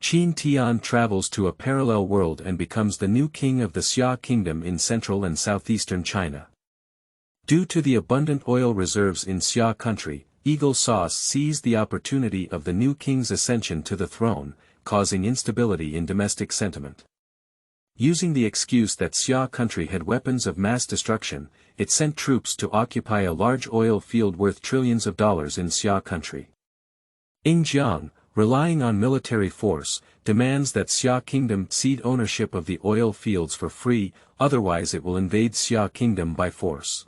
Qin Tian travels to a parallel world and becomes the new king of the Xia Kingdom in central and southeastern China. Due to the abundant oil reserves in Xia country, Eagle Sauce seized the opportunity of the new king's ascension to the throne, causing instability in domestic sentiment. Using the excuse that Xia country had weapons of mass destruction, it sent troops to occupy a large oil field worth trillions of dollars in Xia country. Jiang, relying on military force, demands that Xia Kingdom cede ownership of the oil fields for free, otherwise it will invade Xia Kingdom by force.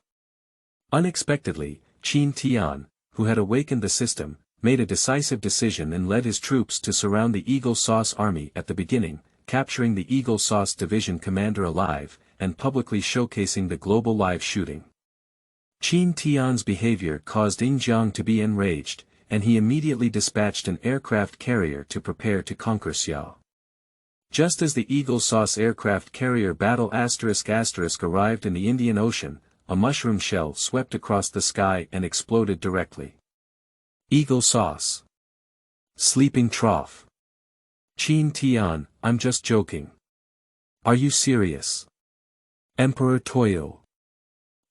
Unexpectedly, Qin Tian, who had awakened the system, made a decisive decision and led his troops to surround the Eagle Sauce army at the beginning, capturing the Eagle Sauce division commander alive, and publicly showcasing the global live shooting. Qin Tian's behavior caused Jiang to be enraged, and he immediately dispatched an aircraft carrier to prepare to conquer Xia. Just as the Eagle Sauce aircraft carrier battle *** arrived in the Indian Ocean, a mushroom shell swept across the sky and exploded directly. Eagle Sauce. Sleeping trough. Qin Tian, I'm just joking. Are you serious? Emperor Toyo.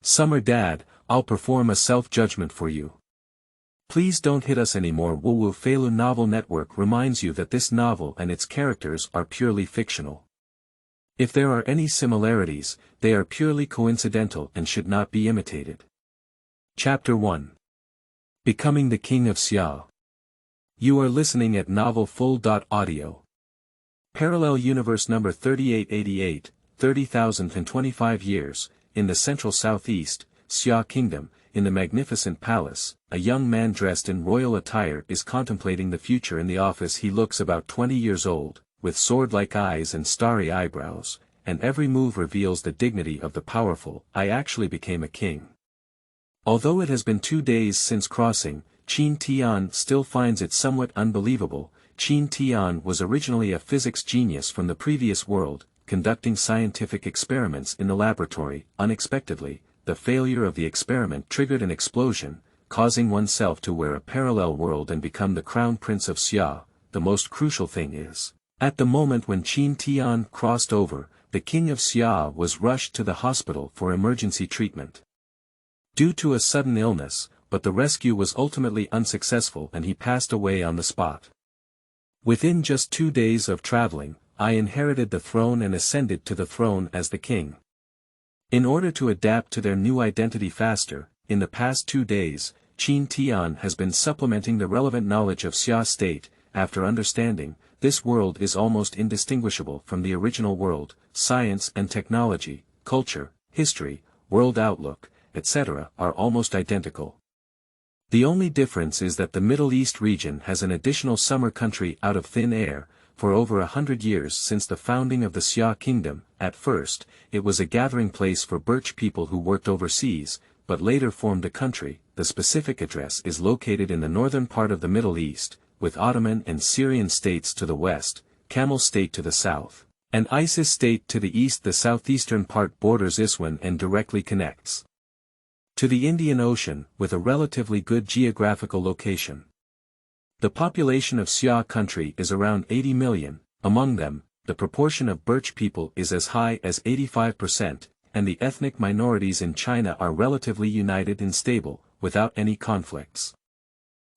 Summer Dad, I'll perform a self-judgment for you. Please don't hit us anymore. Wu Feilu Novel Network reminds you that this novel and its characters are purely fictional. If there are any similarities, they are purely coincidental and should not be imitated. Chapter 1. Becoming the King of Xia. You are listening at novelfull.audio. Parallel Universe number 3888, 30,025 years, in the central southeast, Xia Kingdom, in the magnificent palace, a young man dressed in royal attire is contemplating the future in the office. He looks about 20 years old, with sword-like eyes and starry eyebrows, and every move reveals the dignity of the powerful. I actually became a king. Although it has been 2 days since crossing, Qin Tian still finds it somewhat unbelievable. Qin Tian was originally a physics genius from the previous world, conducting scientific experiments in the laboratory. Unexpectedly, the failure of the experiment triggered an explosion, causing oneself to wear a parallel world and become the crown prince of Xia. The most crucial thing is, at the moment when Qin Tian crossed over, the king of Xia was rushed to the hospital for emergency treatment. Due to a sudden illness, but the rescue was ultimately unsuccessful and he passed away on the spot. Within just 2 days of traveling, I inherited the throne and ascended to the throne as the king. In order to adapt to their new identity faster, in the past 2 days, Qin Tian has been supplementing the relevant knowledge of Xia state. After understanding, this world is almost indistinguishable from the original world. Science and technology, culture, history, world outlook, etc. are almost identical. The only difference is that the Middle East region has an additional summer country out of thin air. For over 100 years since the founding of the Xia Kingdom, at first, it was a gathering place for birch people who worked overseas, but later formed a country. The specific address is located in the northern part of the Middle East, with Ottoman and Syrian states to the west, Camel state to the south, and ISIS state to the east. The southeastern part borders Iswan and directly connects to the Indian Ocean, with a relatively good geographical location. The population of Xia country is around 80 million, among them, the proportion of birch people is as high as 85%, and the ethnic minorities in China are relatively united and stable, without any conflicts.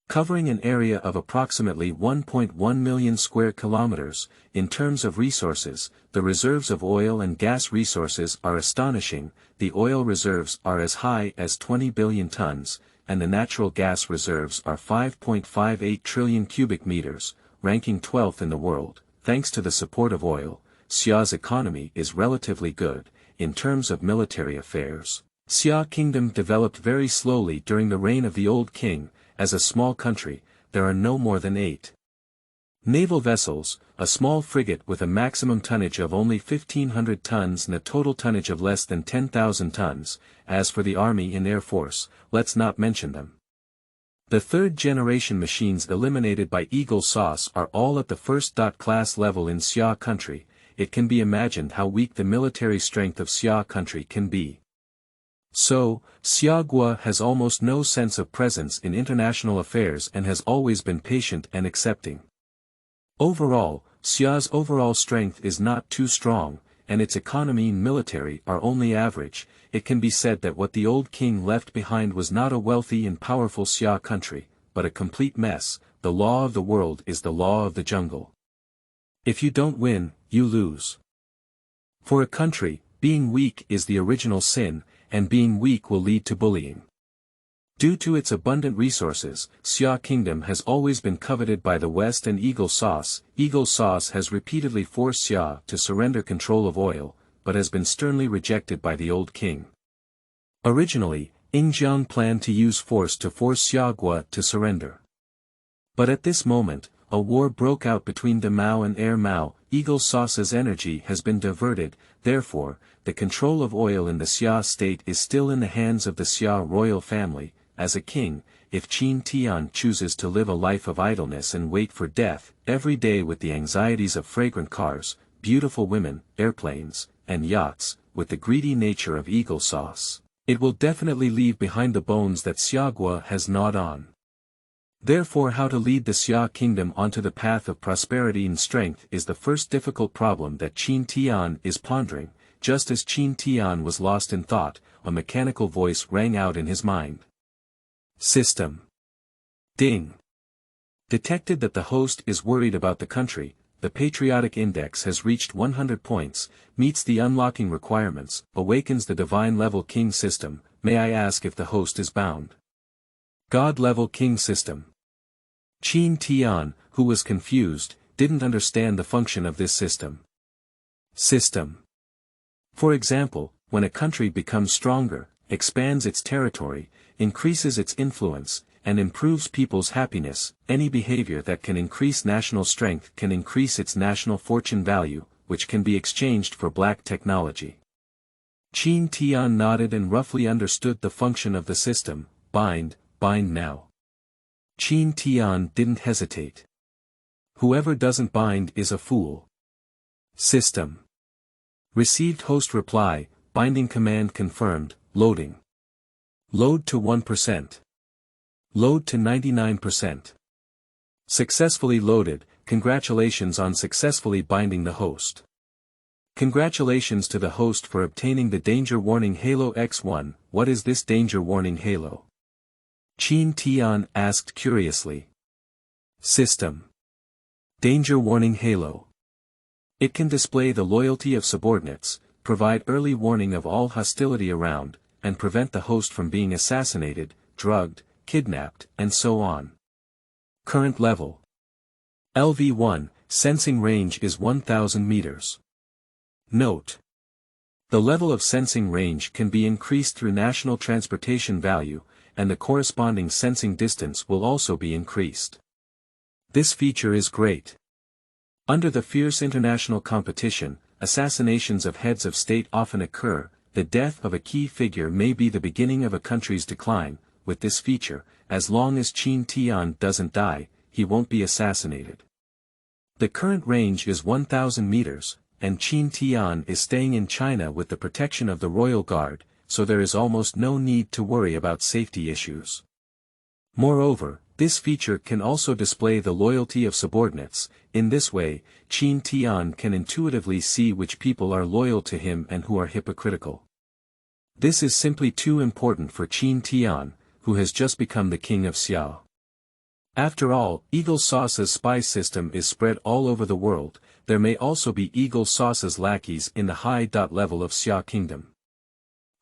Covering an area of approximately 1.1 million square kilometers, in terms of resources, the reserves of oil and gas resources are astonishing. The oil reserves are as high as 20 billion tons, and the natural gas reserves are 5.58 trillion cubic meters, ranking 12th in the world. Thanks to the support of oil, Xia's economy is relatively good. In terms of military affairs, Xia Kingdom developed very slowly during the reign of the old king. As a small country, there are no more than 8 naval vessels, a small frigate with a maximum tonnage of only 1,500 tons and a total tonnage of less than 10,000 tons. As for the army and air force, let's not mention them. The third-generation machines eliminated by Eagle Sauce are all at the first-class level in Xia country. It can be imagined how weak the military strength of Xia country can be. So, Xiagua has almost no sense of presence in international affairs and has always been patient and accepting. Overall, Xia's overall strength is not too strong, and its economy and military are only average. It can be said that what the old king left behind was not a wealthy and powerful Xia country, but a complete mess. The law of the world is the law of the jungle. If you don't win, you lose. For a country, being weak is the original sin, and being weak will lead to bullying. Due to its abundant resources, Xia Kingdom has always been coveted by the West and Eagle Sauce. Eagle Sauce has repeatedly forced Xia to surrender control of oil, but has been sternly rejected by the old king. Originally, Yingjiang planned to use force to force Xiagua to surrender. But at this moment, a war broke out between the Mao and Heir Mao. Eagle Sauce's energy has been diverted, therefore, the control of oil in the Xia state is still in the hands of the Xia royal family. As a king, if Qin Tian chooses to live a life of idleness and wait for death, every day with the anxieties of fragrant cars, beautiful women, airplanes, and yachts, with the greedy nature of Eagle Sauce, it will definitely leave behind the bones that Xiagua has gnawed on. Therefore, how to lead the Xia Kingdom onto the path of prosperity and strength is the first difficult problem that Qin Tian is pondering. Just as Qin Tian was lost in thought, a mechanical voice rang out in his mind. System. Ding. Detected that the host is worried about the country. The patriotic index has reached 100 points, meets the unlocking requirements, awakens the divine level king system. May I ask if the host is bound? God level king system. Qin Tian, who was confused, didn't understand the function of this system. System. For example, when a country becomes stronger, expands its territory, increases its influence, and improves people's happiness, any behavior that can increase national strength can increase its national fortune value, which can be exchanged for black technology. Qin Tian nodded and roughly understood the function of the system. Bind now. Qin Tian didn't hesitate. Whoever doesn't bind is a fool. System. Received host reply, binding command confirmed, loading. Load to 1%. Load to 99%. Successfully loaded. Congratulations on successfully binding the host. Congratulations to the host for obtaining the danger warning halo X1. What is this danger warning halo? Qin Tian asked curiously. System. Danger warning halo. It can display the loyalty of subordinates, provide early warning of all hostility around, and prevent the host from being assassinated, drugged, kidnapped, and so on. Current level. LV1, sensing range is 1000 meters. Note. The level of sensing range can be increased through national transportation value, and the corresponding sensing distance will also be increased. This feature is great. Under the fierce international competition, assassinations of heads of state often occur. The death of a key figure may be the beginning of a country's decline. With this feature, as long as Qin Tian doesn't die, he won't be assassinated. The current range is 1000 meters, and Qin Tian is staying in China with the protection of the Royal Guard, so there is almost no need to worry about safety issues. Moreover, this feature can also display the loyalty of subordinates. In this way, Qin Tian can intuitively see which people are loyal to him and who are hypocritical. This is simply too important for Qin Tian, who has just become the king of Xia. After all, Eagle Sauce's spy system is spread all over the world. There may also be Eagle Sauce's lackeys in the high level of Xia Kingdom.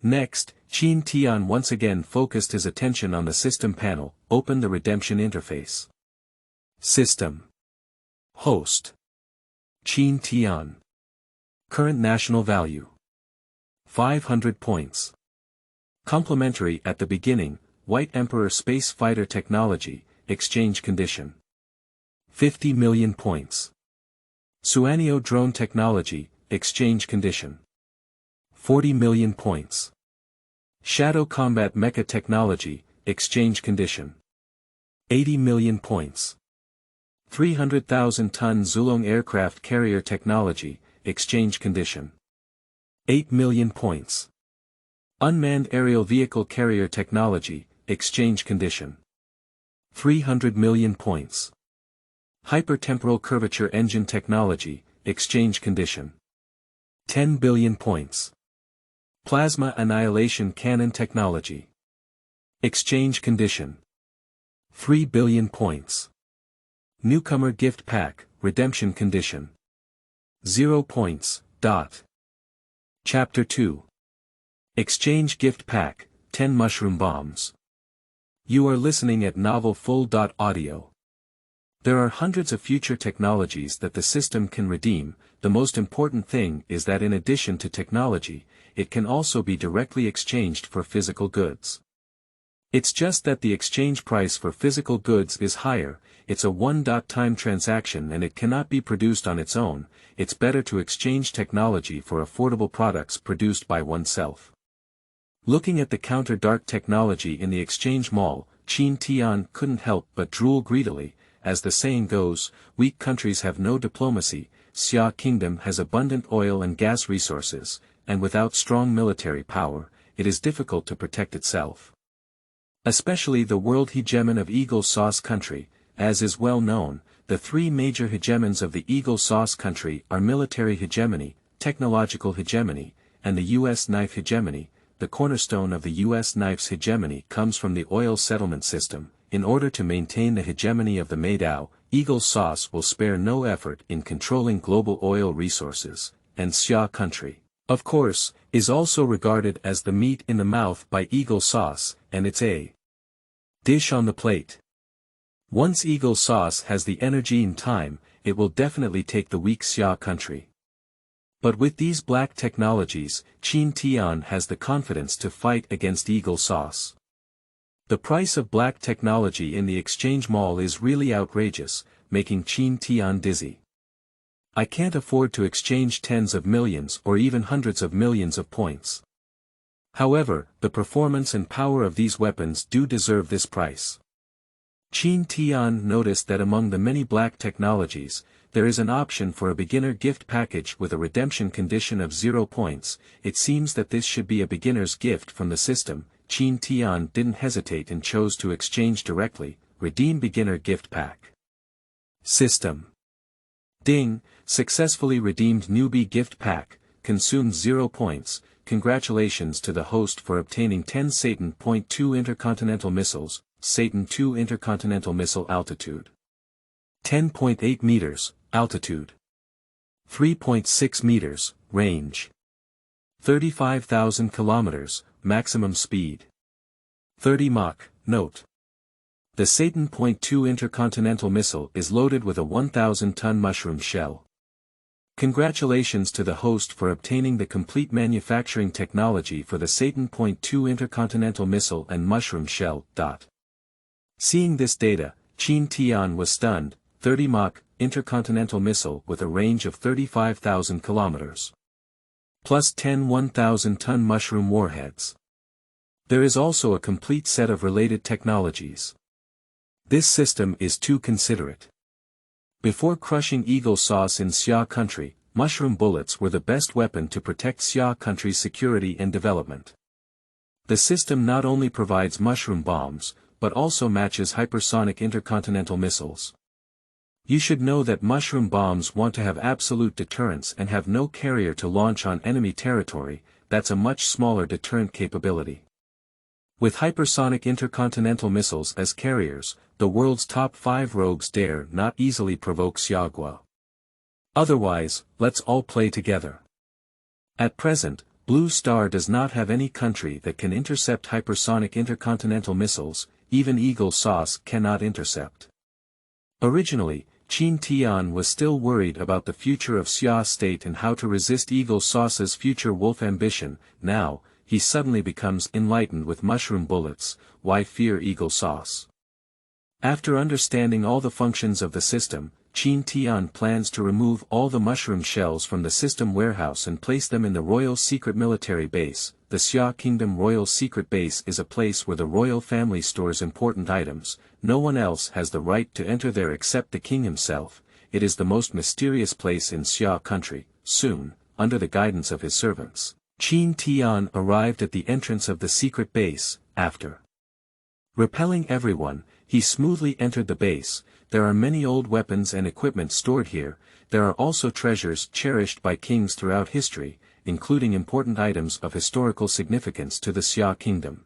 Next, Qin Tian once again focused his attention on the system panel. Open the redemption interface. System. Host. Qin Tian. Current national value. 500 points. Complimentary at the beginning, White Emperor Space Fighter Technology, exchange condition. 50 million points. Suanio Drone Technology, exchange condition. 40 million points. Shadow Combat Mecha Technology, exchange condition. 80 million points. 300,000 ton Zulong Aircraft Carrier Technology, exchange condition. 8 million points. Unmanned Aerial Vehicle Carrier Technology, exchange condition. 300 million points. Hypertemporal curvature engine technology, exchange condition. 10 billion points. Plasma annihilation cannon technology. Exchange condition. 3 billion points. Newcomer gift pack, redemption condition. 0 points. Chapter 2. Exchange gift pack, 10 mushroom bombs. You are listening at novelfull.audio. There are hundreds of future technologies that the system can redeem. The most important thing is that in addition to technology, it can also be directly exchanged for physical goods. It's just that the exchange price for physical goods is higher. It's a one-time transaction and it cannot be produced on its own. It's better to exchange technology for affordable products produced by oneself. Looking at the counter-dark technology in the exchange mall, Qin Tian couldn't help but drool greedily. As the saying goes, weak countries have no diplomacy. Xia Kingdom has abundant oil and gas resources, and without strong military power, it is difficult to protect itself. Especially the world hegemon of Eagle Sauce country, as is well known, the three major hegemons of the Eagle Sauce country are military hegemony, technological hegemony, and the U.S. knife hegemony. The cornerstone of the U.S. knife's hegemony comes from the oil settlement system. In order to maintain the hegemony of the Meidao, Eagle Sauce will spare no effort in controlling global oil resources, and Xia country, of course, is also regarded as the meat in the mouth by Eagle Sauce, and it's a dish on the plate. Once Eagle Sauce has the energy and time, it will definitely take the weak Xia country. But with these black technologies, Qin Tian has the confidence to fight against Eagle Sauce. The price of black technology in the exchange mall is really outrageous, making Qin Tian dizzy. I can't afford to exchange tens of millions or even hundreds of millions of points. However, the performance and power of these weapons do deserve this price. Qin Tian noticed that among the many black technologies, there is an option for a beginner gift package with a redemption condition of 0 points. It seems that this should be a beginner's gift from the system. Qin Tian didn't hesitate and chose to exchange directly. Redeem beginner gift pack. System. Ding, successfully redeemed newbie gift pack, consumed 0 points. Congratulations to the host for obtaining 10 Satan.2 intercontinental missiles, Satan 2 intercontinental missile altitude. 10.8 meters, altitude. 3.6 meters, range. 35,000 kilometers, maximum speed. 30 Mach. Note. The Satan.2 intercontinental missile is loaded with a 1,000-ton mushroom shell. Congratulations to the host for obtaining the complete manufacturing technology for the Satan.2 intercontinental missile and mushroom shell. Seeing this data, Qin Tian was stunned. 30 Mach, intercontinental missile with a range of 35,000 kilometers. Plus 10 1,000-ton mushroom warheads. There is also a complete set of related technologies. This system is too considerate. Before crushing Eagle Sauce in Xia country, mushroom bullets were the best weapon to protect Xia country's security and development. The system not only provides mushroom bombs, but also matches hypersonic intercontinental missiles. You should know that mushroom bombs want to have absolute deterrence and have no carrier to launch on enemy territory. That's a much smaller deterrent capability. With hypersonic intercontinental missiles as carriers, the world's top 5 rogues dare not easily provoke Xiagua. Otherwise, let's all play together. At present, Blue Star does not have any country that can intercept hypersonic intercontinental missiles. Even Eagle Sauce cannot intercept. Originally, Qin Tian was still worried about the future of Xia state and how to resist Eagle Sauce's future wolf ambition. Now, he suddenly becomes enlightened with mushroom bullets. Why fear Eagle Sauce? After understanding all the functions of the system, Qin Tian plans to remove all the mushroom shells from the system warehouse and place them in the Royal Secret Military Base. The Xia Kingdom Royal Secret Base is a place where the royal family stores important items. No one else has the right to enter there except the king himself. It is the most mysterious place in Xia country. Soon, under the guidance of his servants, Qin Tian arrived at the entrance of the secret base. After repelling everyone, he smoothly entered the base. there are many old weapons and equipment stored here. There are also treasures cherished by kings throughout history, including important items of historical significance to the Xia Kingdom.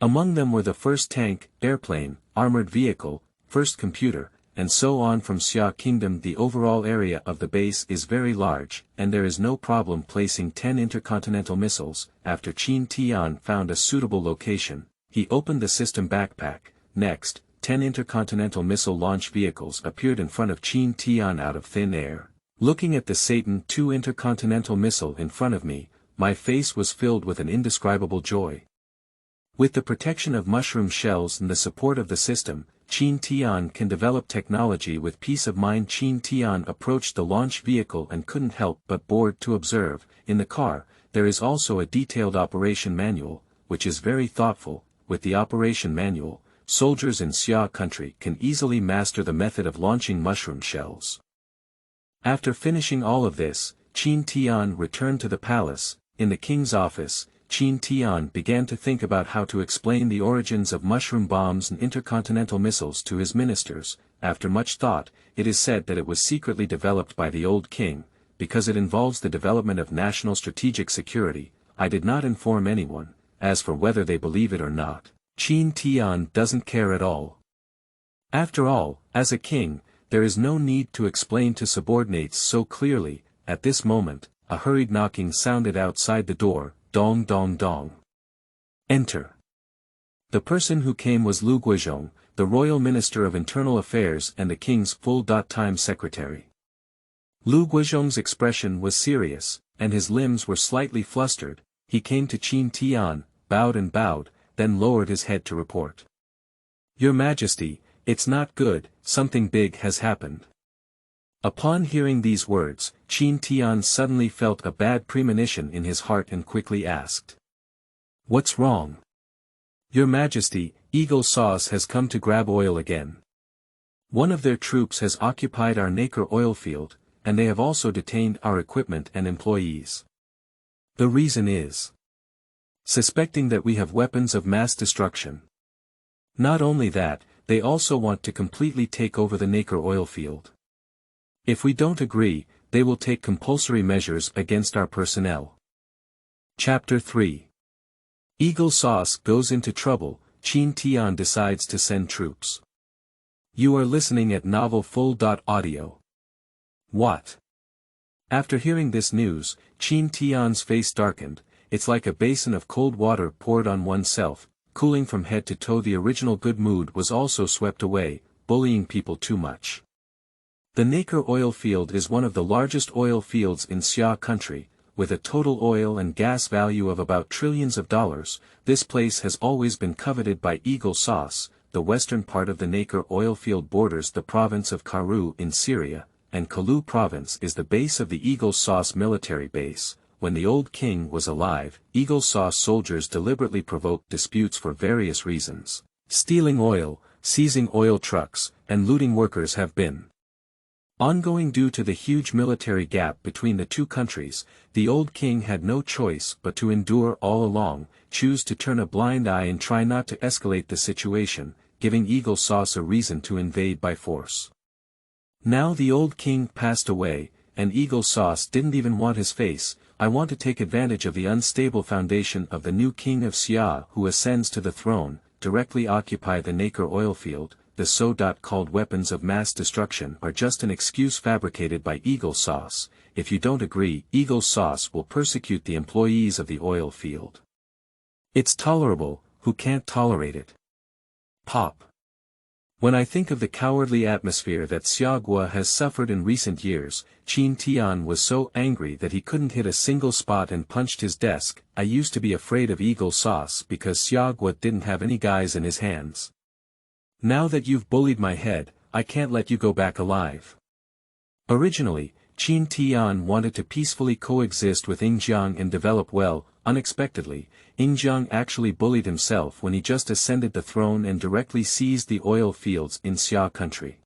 Among them were the first tank, airplane, armored vehicle, first computer, and so on from Xia Kingdom. The overall area of the base is very large, and there is no problem placing 10 intercontinental missiles. After Qin Tian found a suitable location, he opened the system backpack. Next, 10 intercontinental missile launch vehicles appeared in front of Qin Tian out of thin air. Looking at the Satan II intercontinental missile in front of me, my face was filled with an indescribable joy. With the protection of mushroom shells and the support of the system, Qin Tian can develop technology with peace of mind. Qin Tian approached the launch vehicle and couldn't help but bored to observe. In the car, there is also a detailed operation manual, which is very thoughtful. With the operation manual, soldiers in Xia country can easily master the method of launching mushroom shells. After finishing all of this, Qin Tian returned to the palace. In the king's office, Qin Tian began to think about how to explain the origins of mushroom bombs and intercontinental missiles to his ministers. After much thought, it is said that it was secretly developed by the old king, because it involves the development of national strategic security. I did not inform anyone. As for whether they believe it or not, Qin Tian doesn't care at all. After all, as a king, there is no need to explain to subordinates so clearly. At this moment, a hurried knocking sounded outside the door. Dong dong dong. Enter. The person who came was Lu Guizhong, the royal minister of internal affairs and the king's full-time secretary. Lu Guizhong's expression was serious, and his limbs were slightly flustered. He came to Qin Tian, bowed, then lowered his head to report. Your Majesty, it's not good, something big has happened. Upon hearing these words, Qin Tian suddenly felt a bad premonition in his heart and quickly asked. What's wrong? Your Majesty, Eagle Sauce has come to grab oil again. One of their troops has occupied our nacre oil field, and they have also detained our equipment and employees. The reason is suspecting that we have weapons of mass destruction. Not only that, they also want to completely take over the nacre oil field. If we don't agree, they will take compulsory measures against our personnel. Chapter 3. Eagle Sauce goes into trouble. Qin Tian decides to send troops. You are listening at Novel Full.audio. What? After hearing this news, Qin Tian's face darkened. It's like a basin of cold water poured on oneself, cooling from head to toe. The original good mood was also swept away, bullying people too much. The nacre oil field is one of the largest oil fields in Xia country, with a total oil and gas value of about trillions of dollars. This place has always been coveted by Eagle Sauce. The western part of the nacre oil field borders the province of Karu in Syria, and Kalu province is the base of the Eagle Sauce military base. When the old king was alive, Eagle Sauce soldiers deliberately provoked disputes for various reasons. Stealing oil, seizing oil trucks, and looting workers have been ongoing due to the huge military gap between the two countries. The old king had no choice but to endure all along, choose to turn a blind eye and try not to escalate the situation, giving Eagle Sauce a reason to invade by force. Now the old king passed away, and Eagle Sauce didn't even want his face. I want to take advantage of the unstable foundation of the new king of Xia who ascends to the throne, directly occupy the nacre oil field. The so-called weapons of mass destruction are just an excuse fabricated by Eagle Sauce. If you don't agree, Eagle Sauce will persecute the employees of the oil field. It's tolerable, who can't tolerate it? Pop. When I think of the cowardly atmosphere that Xiagua has suffered in recent years, Qin Tian was so angry that he couldn't hit a single spot and punched his desk. I used to be afraid of Eagle Sauce because Xiagua didn't have any guys in his hands. Now that you've bullied my head, I can't let you go back alive. Originally, Qin Tian wanted to peacefully coexist with Yingjiang and develop well. Unexpectedly, Yingjiang actually bullied himself when he just ascended the throne and directly seized the oil fields in Xia country.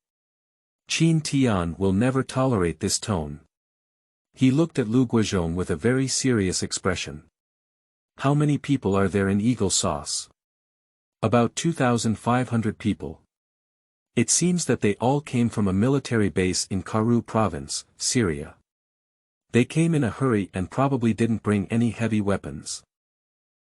Qin Tian will never tolerate this tone. He looked at Lu Guizhong with a very serious expression. How many people are there in Eagle Sauce? About 2,500 people. It seems that they all came from a military base in Karu province, Syria. They came in a hurry and probably didn't bring any heavy weapons.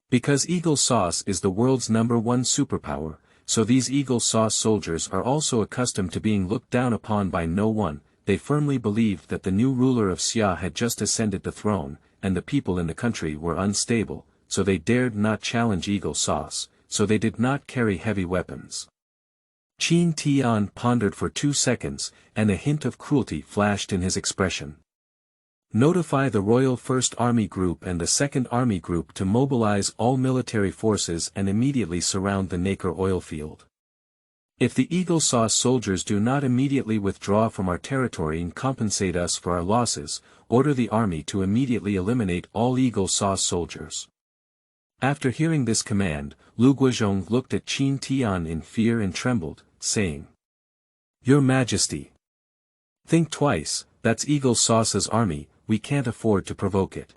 Because Eagle Sauce is the world's #1 superpower, so these Eagle Sauce soldiers are also accustomed to being looked down upon by no one. They firmly believed that the new ruler of Xia had just ascended the throne, and the people in the country were unstable, so they dared not challenge Eagle Sauce, so they did not carry heavy weapons. Qin Tian pondered for 2 seconds, and a hint of cruelty flashed in his expression. Notify the Royal First Army Group and the Second Army Group to mobilize all military forces and immediately surround the Nacre oil field. If the Eagle Sauce soldiers do not immediately withdraw from our territory and compensate us for our losses, order the army to immediately eliminate all Eagle Sauce soldiers. After hearing this command, Lu Guizhong looked at Qin Tian in fear and trembled, saying, "Your Majesty! Think twice, that's Eagle Sauce's army, we can't afford to provoke it.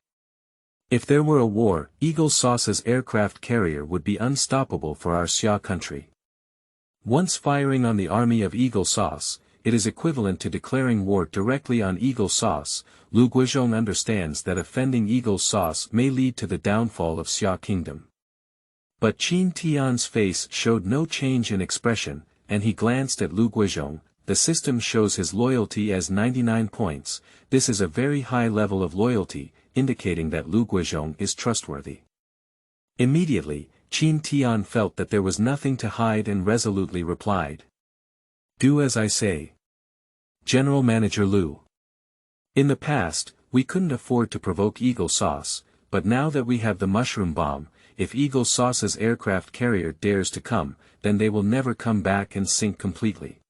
If there were a war, Eagle Sauce's aircraft carrier would be unstoppable for our Xia country. Once firing on the army of Eagle Sauce, it is equivalent to declaring war directly on Eagle Sauce. Lu Guizhong understands that offending Eagle Sauce may lead to the downfall of Xia Kingdom." But Qin Tian's face showed no change in expression, and he glanced at Lu Guizhong. The system shows his loyalty as 99 points, this is a very high level of loyalty, indicating that Lu Guizhong is trustworthy. Immediately, Qin Tian felt that there was nothing to hide and resolutely replied. "Do as I say. General Manager Lu. In the past, we couldn't afford to provoke Eagle Sauce, but now that we have the mushroom bomb, if Eagle Sauce's aircraft carrier dares to come, then they will never come back and sink completely."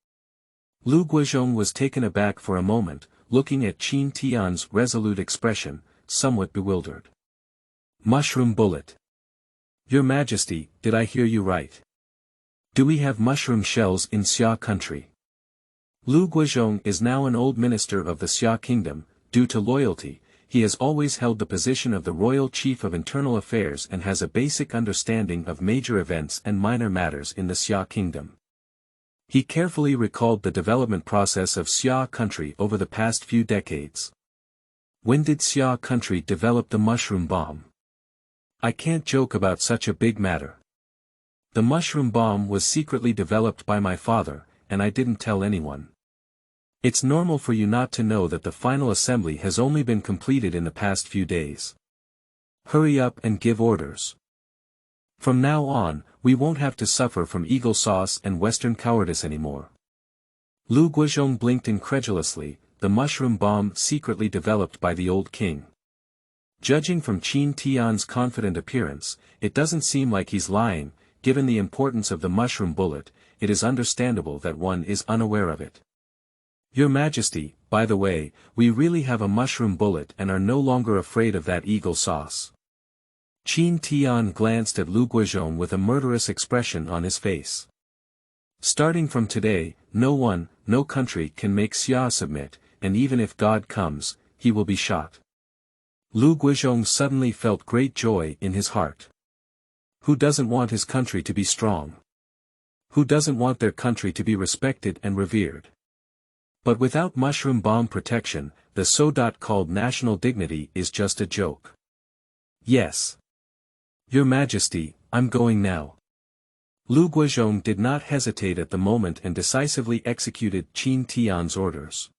Lu Guizhong was taken aback for a moment, looking at Qin Tian's resolute expression, somewhat bewildered. "Mushroom bullet. Your Majesty, did I hear you right? Do we have mushroom shells in Xia country?" Lu Guizhong is now an old minister of the Xia Kingdom. Due to loyalty, he has always held the position of the Royal Chief of Internal Affairs and has a basic understanding of major events and minor matters in the Xia Kingdom. He carefully recalled the development process of Xia country over the past few decades. When did Xia country develop the mushroom bomb? I can't joke about such a big matter. The mushroom bomb was secretly developed by my father, and I didn't tell anyone. It's normal for you not to know that the final assembly has only been completed in the past few days. Hurry up and give orders. From now on, we won't have to suffer from Eagle Sauce and Western cowardice anymore. Lu Guizhong blinked incredulously, the mushroom bomb secretly developed by the old king. Judging from Qin Tian's confident appearance, it doesn't seem like he's lying. Given the importance of the mushroom bullet, it is understandable that one is unaware of it. Your Majesty, by the way, we really have a mushroom bullet and are no longer afraid of that Eagle Sauce. Qin Tian glanced at Lu Guizhong with a murderous expression on his face. Starting from today, no one, no country can make Xia submit, and even if God comes, he will be shot. Lu Guizhong suddenly felt great joy in his heart. Who doesn't want his country to be strong? Who doesn't want their country to be respected and revered? But without mushroom bomb protection, the so-called national dignity is just a joke. Yes. Your Majesty, I'm going now. Lu Guizhong did not hesitate at the moment and decisively executed Qin Tian's orders.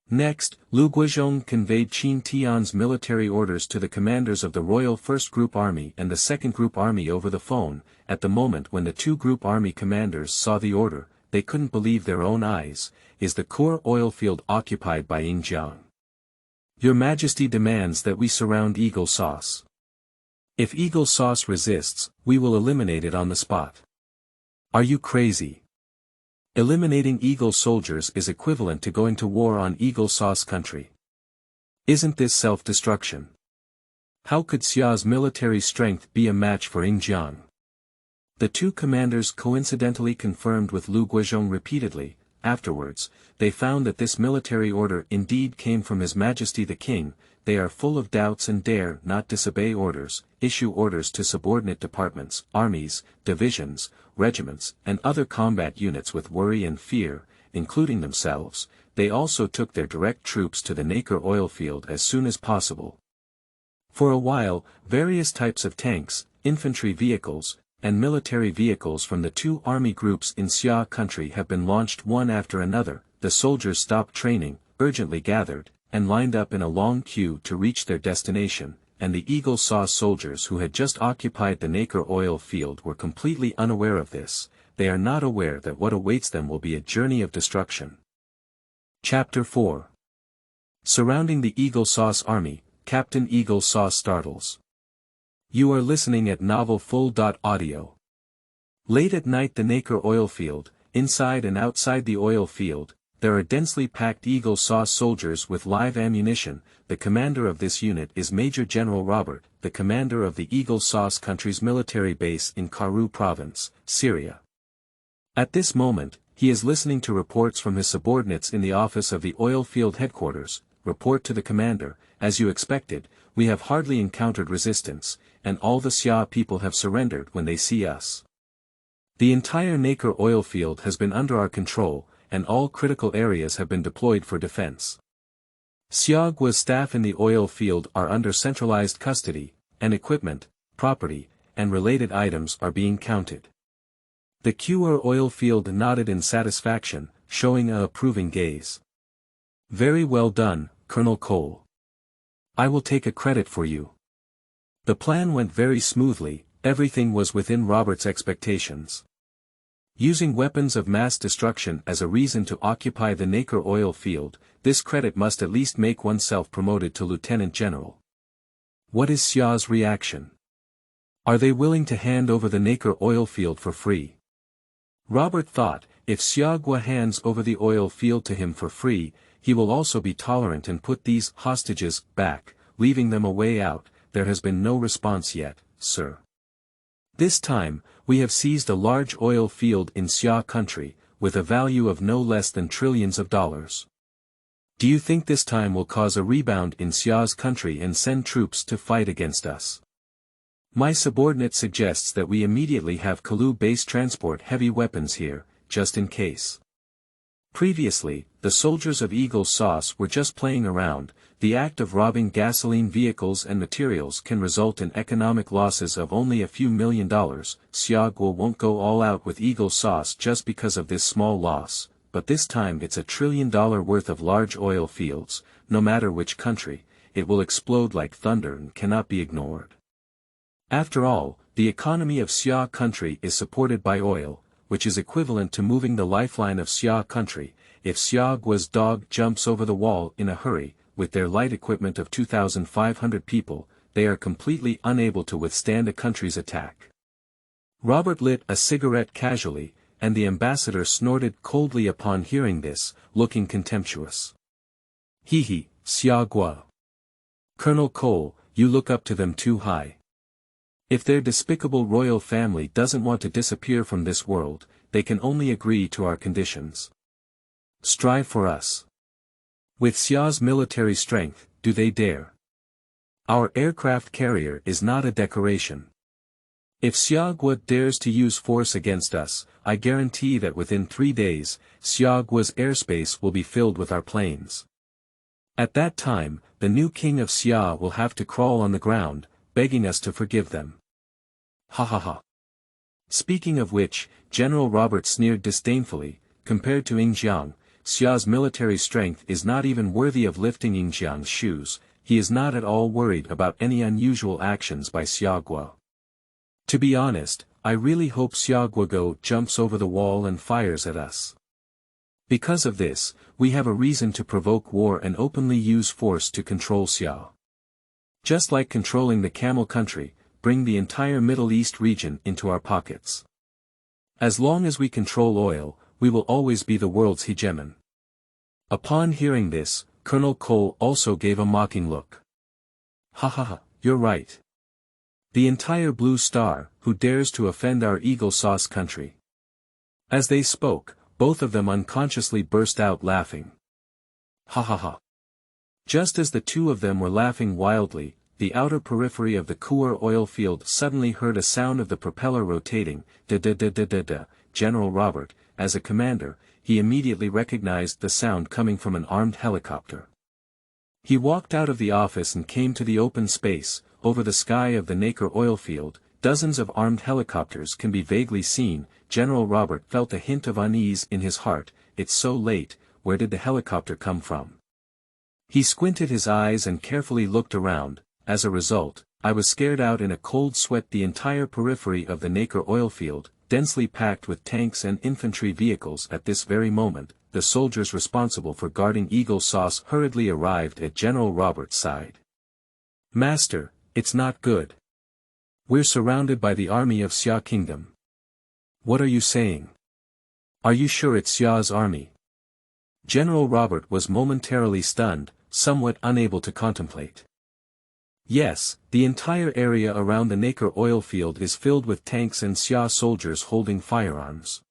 Next, Lu Guizhong conveyed Qin Tian's military orders to the commanders of the Royal First Group Army and the Second Group Army over the phone. At the moment when the two Group Army commanders saw the order, they couldn't believe their own eyes. Is the core oil field occupied by Yingjiang? Your Majesty demands that we surround Eagle Sauce. If Eagle Sauce resists, we will eliminate it on the spot. Are you crazy? Eliminating Eagle soldiers is equivalent to going to war on Eagle Sauce country. Isn't this self-destruction? How could Xia's military strength be a match for Yingjiang? The two commanders coincidentally confirmed with Lu Guizhong repeatedly, afterwards, they found that this military order indeed came from His Majesty the King. They are full of doubts and dare not disobey orders, issue orders to subordinate departments, armies, divisions, regiments, and other combat units with worry and fear, including themselves. They also took their direct troops to the Nacre oil field as soon as possible. For a while, various types of tanks, infantry vehicles, and military vehicles from the two army groups in Xia country have been launched one after another. The soldiers stopped training, urgently gathered, and lined up in a long queue to reach their destination, and the Eagle Saw soldiers who had just occupied the Nacre oil field were completely unaware of this. They are not aware that what awaits them will be a journey of destruction. Chapter 4. Surrounding the Eagle Saw's army, Captain Eagle Saw Startles. You are listening at novelfull.audio. Late at night, the Nacre oil field, inside and outside the oil field, there are densely packed Eagle Saw soldiers with live ammunition. The commander of this unit is Major General Robert, the commander of the Eagle Saw's country's military base in Karu province, Syria. At this moment, he is listening to reports from his subordinates in the office of the oil field headquarters. Report to the commander: as you expected, we have hardly encountered resistance, and all the Xia people have surrendered when they see us. The entire Nacre oil field has been under our control, and all critical areas have been deployed for defense. Xia Guo's staff in the oil field are under centralized custody, and equipment, property, and related items are being counted. The Qer oil field nodded in satisfaction, showing a approving gaze. Very well done, Colonel Cole. I will take a credit for you. The plan went very smoothly, everything was within Robert's expectations. Using weapons of mass destruction as a reason to occupy the Nacre oil field, this credit must at least make oneself promoted to lieutenant general. What is Xia's reaction? Are they willing to hand over the Nacre oil field for free? Robert thought, if Xia Guo hands over the oil field to him for free, he will also be tolerant and put these hostages back, leaving them a way out. There has been no response yet, sir. This time, we have seized a large oil field in Xia country, with a value of no less than trillions of dollars. Do you think this time will cause a rebound in Xia's country and send troops to fight against us? My subordinate suggests that we immediately have Kalu base transport heavy weapons here, just in case. Previously, the soldiers of Eagle Sauce were just playing around. The act of robbing gasoline vehicles and materials can result in economic losses of only a few $1 million. Xia Guo won't go all out with Eagle Sauce just because of this small loss, but this time it's $1 trillion worth of large oil fields. No matter which country, it will explode like thunder and cannot be ignored. After all, the economy of Xia country is supported by oil, which is equivalent to moving the lifeline of Xia country. If Xia Guo's dog jumps over the wall in a hurry, with their light equipment of 2,500 people, they are completely unable to withstand a country's attack. Robert lit a cigarette casually, and the ambassador snorted coldly upon hearing this, looking contemptuous. He, Xia Guo. Colonel Cole, you look up to them too high. If their despicable royal family doesn't want to disappear from this world, they can only agree to our conditions. Strive for us. With Xia's military strength, do they dare? Our aircraft carrier is not a decoration. If Xia Guo dares to use force against us, I guarantee that within 3 days, Xia Guo's airspace will be filled with our planes. At that time, the new king of Xia will have to crawl on the ground, begging us to forgive them. Ha ha ha. Speaking of which, General Robert sneered disdainfully. Compared to Yingjiang, Xia's military strength is not even worthy of lifting Yingjiang's shoes. He is not at all worried about any unusual actions by Xia Guo. To be honest, I really hope Xia Guo jumps over the wall and fires at us. Because of this, we have a reason to provoke war and openly use force to control Xia. Just like controlling the Camel country, bring the entire Middle East region into our pockets. As long as we control oil, we will always be the world's hegemon. Upon hearing this, Colonel Cole also gave a mocking look. Ha ha ha, you're right. The entire Blue Star, who dares to offend our Eagle Sauce country? As they spoke, both of them unconsciously burst out laughing. Ha ha ha. Just as the two of them were laughing wildly, the outer periphery of the Kuer oil field suddenly heard a sound of the propeller rotating. Da-da-da-da-da-da. General Robert, as a commander, he immediately recognized the sound coming from an armed helicopter. He walked out of the office and came to the open space. Over the sky of the Nacre oil field, dozens of armed helicopters can be vaguely seen. General Robert felt a hint of unease in his heart. It's so late, where did the helicopter come from? He squinted his eyes and carefully looked around. As a result, I was scared out in a cold sweat. The entire periphery of the Nacre oil field, densely packed with tanks and infantry vehicles at this very moment. The soldiers responsible for guarding Eagle Sauce hurriedly arrived at General Robert's side. Master, it's not good. We're surrounded by the army of Xia Kingdom. What are you saying? Are you sure it's Xia's army? General Robert was momentarily stunned, somewhat unable to contemplate. Yes, the entire area around the Nacre oil field is filled with tanks and Xia soldiers holding firearms.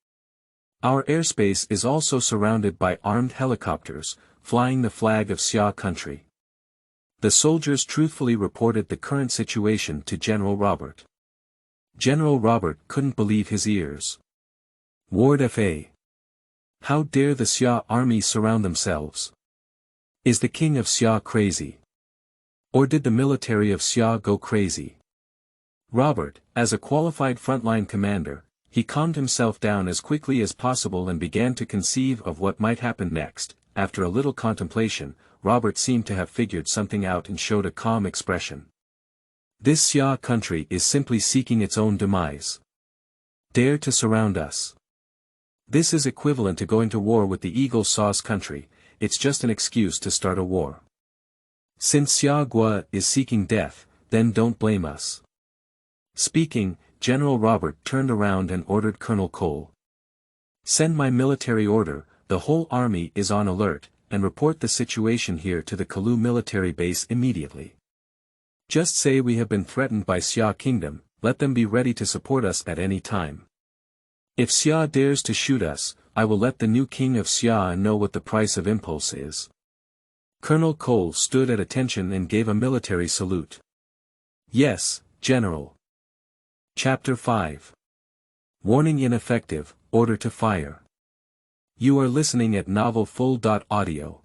Our airspace is also surrounded by armed helicopters, flying the flag of Xia country. The soldiers truthfully reported the current situation to General Robert. General Robert couldn't believe his ears. Ward Fa. How dare the Xia army surround themselves? Is the king of Xia crazy? Or did the military of Xia go crazy? Robert, as a qualified frontline commander, he calmed himself down as quickly as possible and began to conceive of what might happen next. After a little contemplation, Robert seemed to have figured something out and showed a calm expression. This Xia country is simply seeking its own demise. Dare to surround us. This is equivalent to going to war with the Eagle Sauce country. It's just an excuse to start a war. Since Xia Gua is seeking death, then don't blame us. Speaking, General Robert turned around and ordered Colonel Cole. Send my military order, the whole army is on alert, and report the situation here to the Kalu military base immediately. Just say we have been threatened by Xia Kingdom, let them be ready to support us at any time. If Xia dares to shoot us, I will let the new king of Xia know what the price of impulse is. Colonel Cole stood at attention and gave a military salute. Yes, General. Chapter 5. Warning Ineffective, Order to Fire. You are listening at novelfull.audio.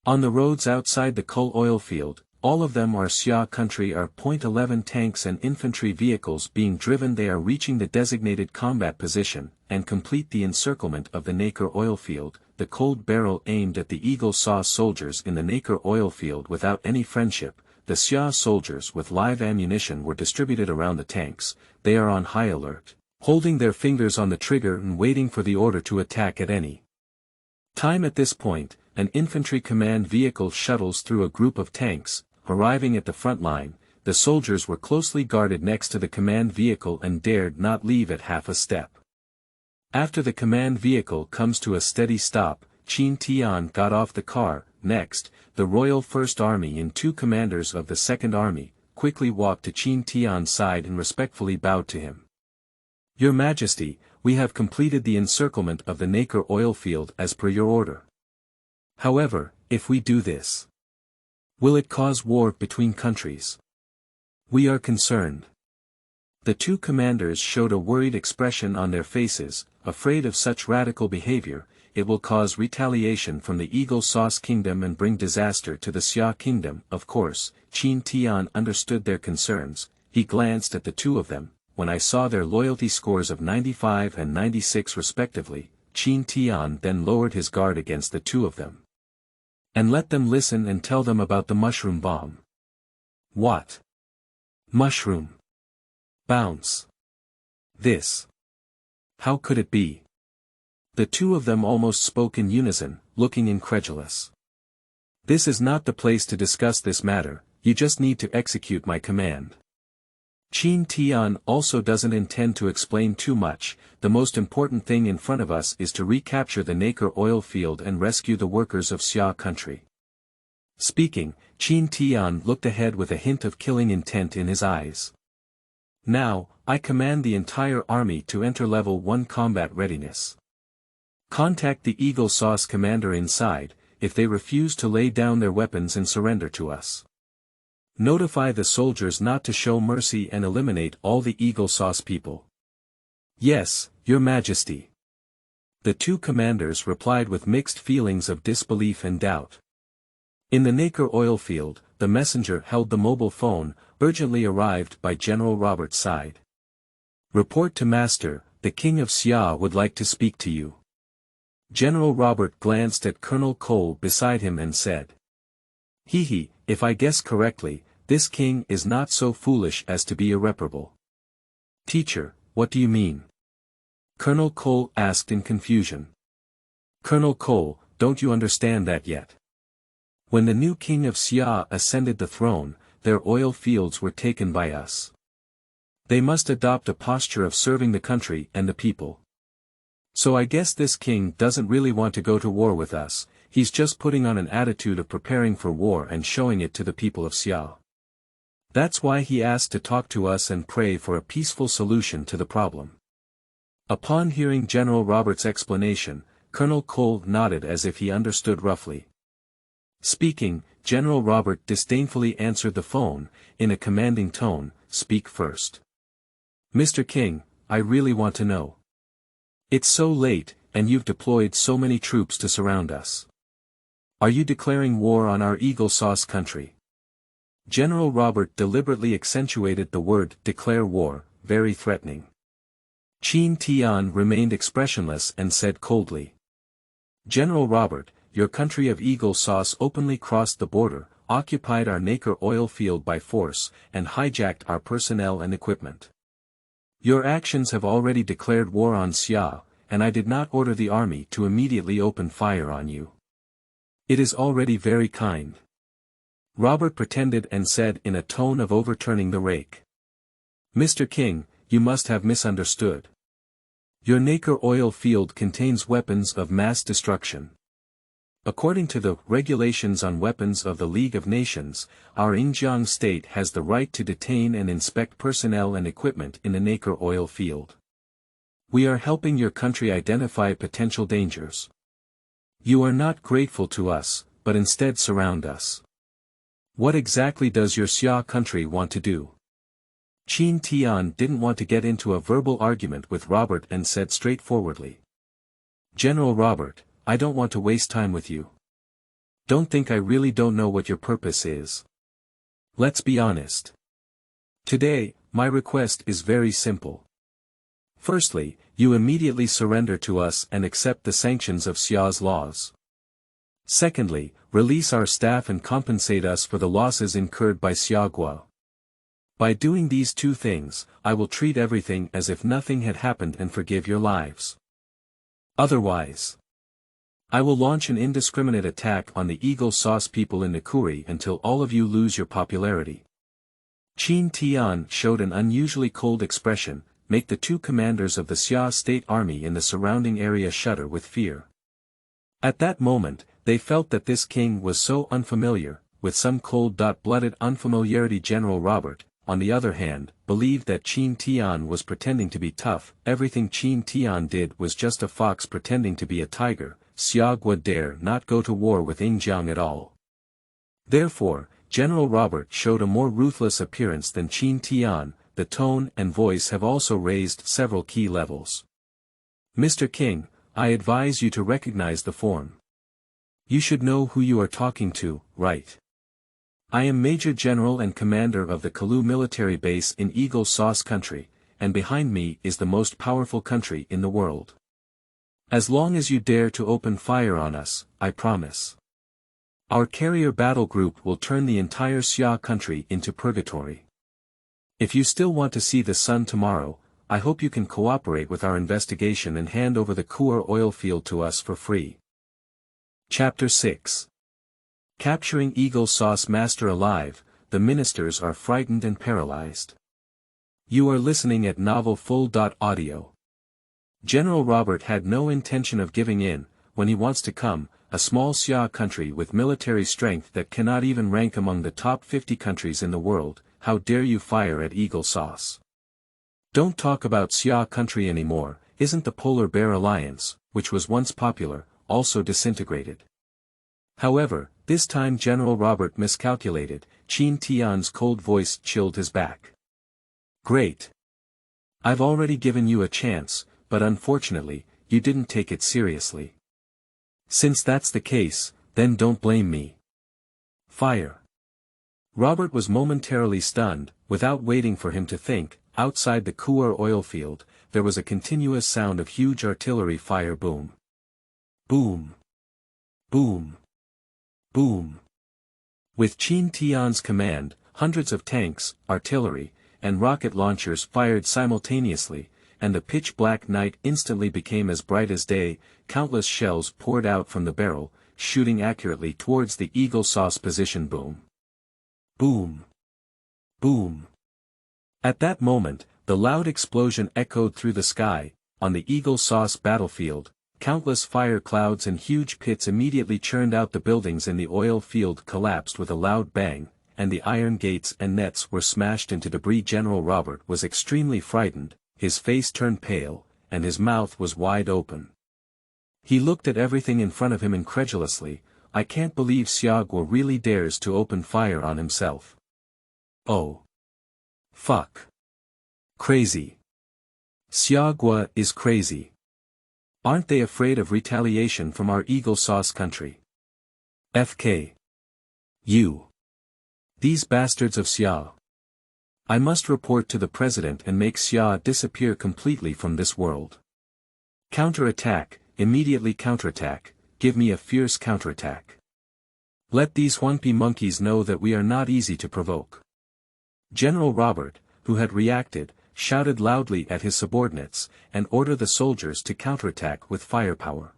On the roads outside the Kuel oil field, all of them are Xia country are .11 tanks and infantry vehicles being driven. They are reaching the designated combat position, and complete the encirclement of the Nacre oil field. The cold barrel aimed at the Eagle Sauce soldiers in the Nacre oil field without any friendship. The Xia soldiers with live ammunition were distributed around the tanks. They are on high alert, holding their fingers on the trigger and waiting for the order to attack at any time. At this point, an infantry command vehicle shuttles through a group of tanks. Arriving at the front line, the soldiers were closely guarded next to the command vehicle and dared not leave at half a step. After the command vehicle comes to a steady stop, Qin Tian got off the car. Next, the Royal First Army and two commanders of the Second Army quickly walked to Qin Tian's side and respectfully bowed to him. Your Majesty, we have completed the encirclement of the Nacre oil field as per your order. However, if we do this, will it cause war between countries? We are concerned. The two commanders showed a worried expression on their faces, afraid of such radical behavior. It will cause retaliation from the Eagle Sauce Kingdom and bring disaster to the Xia Kingdom. Of course, Qin Tian understood their concerns. He glanced at the two of them. When I saw their loyalty scores of 95 and 96 respectively, Qin Tian then lowered his guard against the two of them. And let them listen and tell them about the mushroom bomb. What? Mushroom. Bounce. This. How could it be? The two of them almost spoke in unison, looking incredulous. This is not the place to discuss this matter, you just need to execute my command. Qin Tian also doesn't intend to explain too much. The most important thing in front of us is to recapture the Nacre oil field and rescue the workers of Xia country. Speaking, Qin Tian looked ahead with a hint of killing intent in his eyes. Now, I command the entire army to enter level 1 combat readiness. Contact the Eagle Sauce commander inside, if they refuse to lay down their weapons and surrender to us. Notify the soldiers not to show mercy and eliminate all the Eagle Sauce people. Yes, Your Majesty. The two commanders replied with mixed feelings of disbelief and doubt. In the nacre oil field, the messenger held the mobile phone, urgently arrived by General Robert's side. Report to Master, the King of Xia would like to speak to you. General Robert glanced at Colonel Cole beside him and said. He, if I guess correctly, this king is not so foolish as to be irreparable. Teacher, what do you mean? Colonel Cole asked in confusion. Colonel Cole, don't you understand that yet? When the new king of Xia ascended the throne, their oil fields were taken by us. They must adopt a posture of serving the country and the people. So I guess this king doesn't really want to go to war with us, he's just putting on an attitude of preparing for war and showing it to the people of Xia. That's why he asked to talk to us and pray for a peaceful solution to the problem. Upon hearing General Robert's explanation, Colonel Cole nodded as if he understood roughly. Speaking, General Robert disdainfully answered the phone, in a commanding tone, speak first. Mr. King, I really want to know. It's so late, and you've deployed so many troops to surround us. Are you declaring war on our Eagle Sauce country? General Robert deliberately accentuated the word declare war, very threatening. Qin Tian remained expressionless and said coldly. General Robert, your country of Eagle Sauce openly crossed the border, occupied our nacre oil field by force, and hijacked our personnel and equipment. Your actions have already declared war on Xia, and I did not order the army to immediately open fire on you. It is already very kind. Robert pretended and said in a tone of overturning the rake. Mr. King, you must have misunderstood. Your nacre oil field contains weapons of mass destruction. According to the regulations on weapons of the League of Nations, our Xinjiang state has the right to detain and inspect personnel and equipment in the nacre oil field. We are helping your country identify potential dangers. You are not grateful to us, but instead surround us. What exactly does your Xia country want to do? Qin Tian didn't want to get into a verbal argument with Robert and said straightforwardly. General Robert, I don't want to waste time with you. Don't think I really don't know what your purpose is. Let's be honest. Today, my request is very simple. Firstly, you immediately surrender to us and accept the sanctions of Xia's laws. Secondly, release our staff and compensate us for the losses incurred by Xiagua. By doing these two things, I will treat everything as if nothing had happened and forgive your lives. Otherwise, I will launch an indiscriminate attack on the Eagle Sauce people in Nakuri until all of you lose your popularity. Qin Tian showed an unusually cold expression, make the two commanders of the Xia state army in the surrounding area shudder with fear. At that moment, they felt that this king was so unfamiliar, with some cold-blooded unfamiliarity. General Robert, on the other hand, believed that Qin Tian was pretending to be tough. Everything Qin Tian did was just a fox pretending to be a tiger. Xiagua dare not go to war with Xinjiang at all. Therefore, General Robert showed a more ruthless appearance than Qin Tian. The tone and voice have also raised several key levels. Mr. King, I advise you to recognize the form. You should know who you are talking to, right? I am Major General and Commander of the Kalu military base in Eagle Sauce country, and behind me is the most powerful country in the world. As long as you dare to open fire on us, I promise. Our carrier battle group will turn the entire Xia country into purgatory. If you still want to see the sun tomorrow, I hope you can cooperate with our investigation and hand over the Kuar oil field to us for free. Chapter 6. Capturing Eagle Sauce Master alive, the ministers are frightened and paralyzed. You are listening at Novel Full.audio. General Robert had no intention of giving in. When he wants to come, a small Xia country with military strength that cannot even rank among the top 50 countries in the world, how dare you fire at Eagle Sauce? Don't talk about Xia country anymore, isn't the Polar Bear Alliance, which was once popular, also disintegrated. However, this time General Robert miscalculated. Qin Tian's cold voice chilled his back. Great. I've already given you a chance, but unfortunately, you didn't take it seriously. Since that's the case, then don't blame me. Fire. Robert was momentarily stunned. Without waiting for him to think, outside the Kuer oil field, there was a continuous sound of huge artillery fire boom. Boom. Boom. Boom. With Qin Tian's command, hundreds of tanks, artillery, and rocket launchers fired simultaneously, and the pitch-black night instantly became as bright as day. Countless shells poured out from the barrel, shooting accurately towards the Eagle Sauce position. Boom. Boom. Boom. At that moment, the loud explosion echoed through the sky. On the Eagle Sauce battlefield, countless fire clouds and huge pits immediately churned out. The buildings in the oil field collapsed with a loud bang, and the iron gates and nets were smashed into debris. General Robert was extremely frightened, his face turned pale, and his mouth was wide open. He looked at everything in front of him incredulously. I can't believe Xia Guo really dares to open fire on himself. Oh. Fuck. Crazy. Xia Guo is crazy. Aren't they afraid of retaliation from our Eagle Sauce country? FK. You. These bastards of Xia. I must report to the president and make Xia disappear completely from this world. Counterattack, immediately counterattack, give me a fierce counterattack. Let these Huanpi monkeys know that we are not easy to provoke. General Robert, who had reacted, shouted loudly at his subordinates, and ordered the soldiers to counterattack with firepower.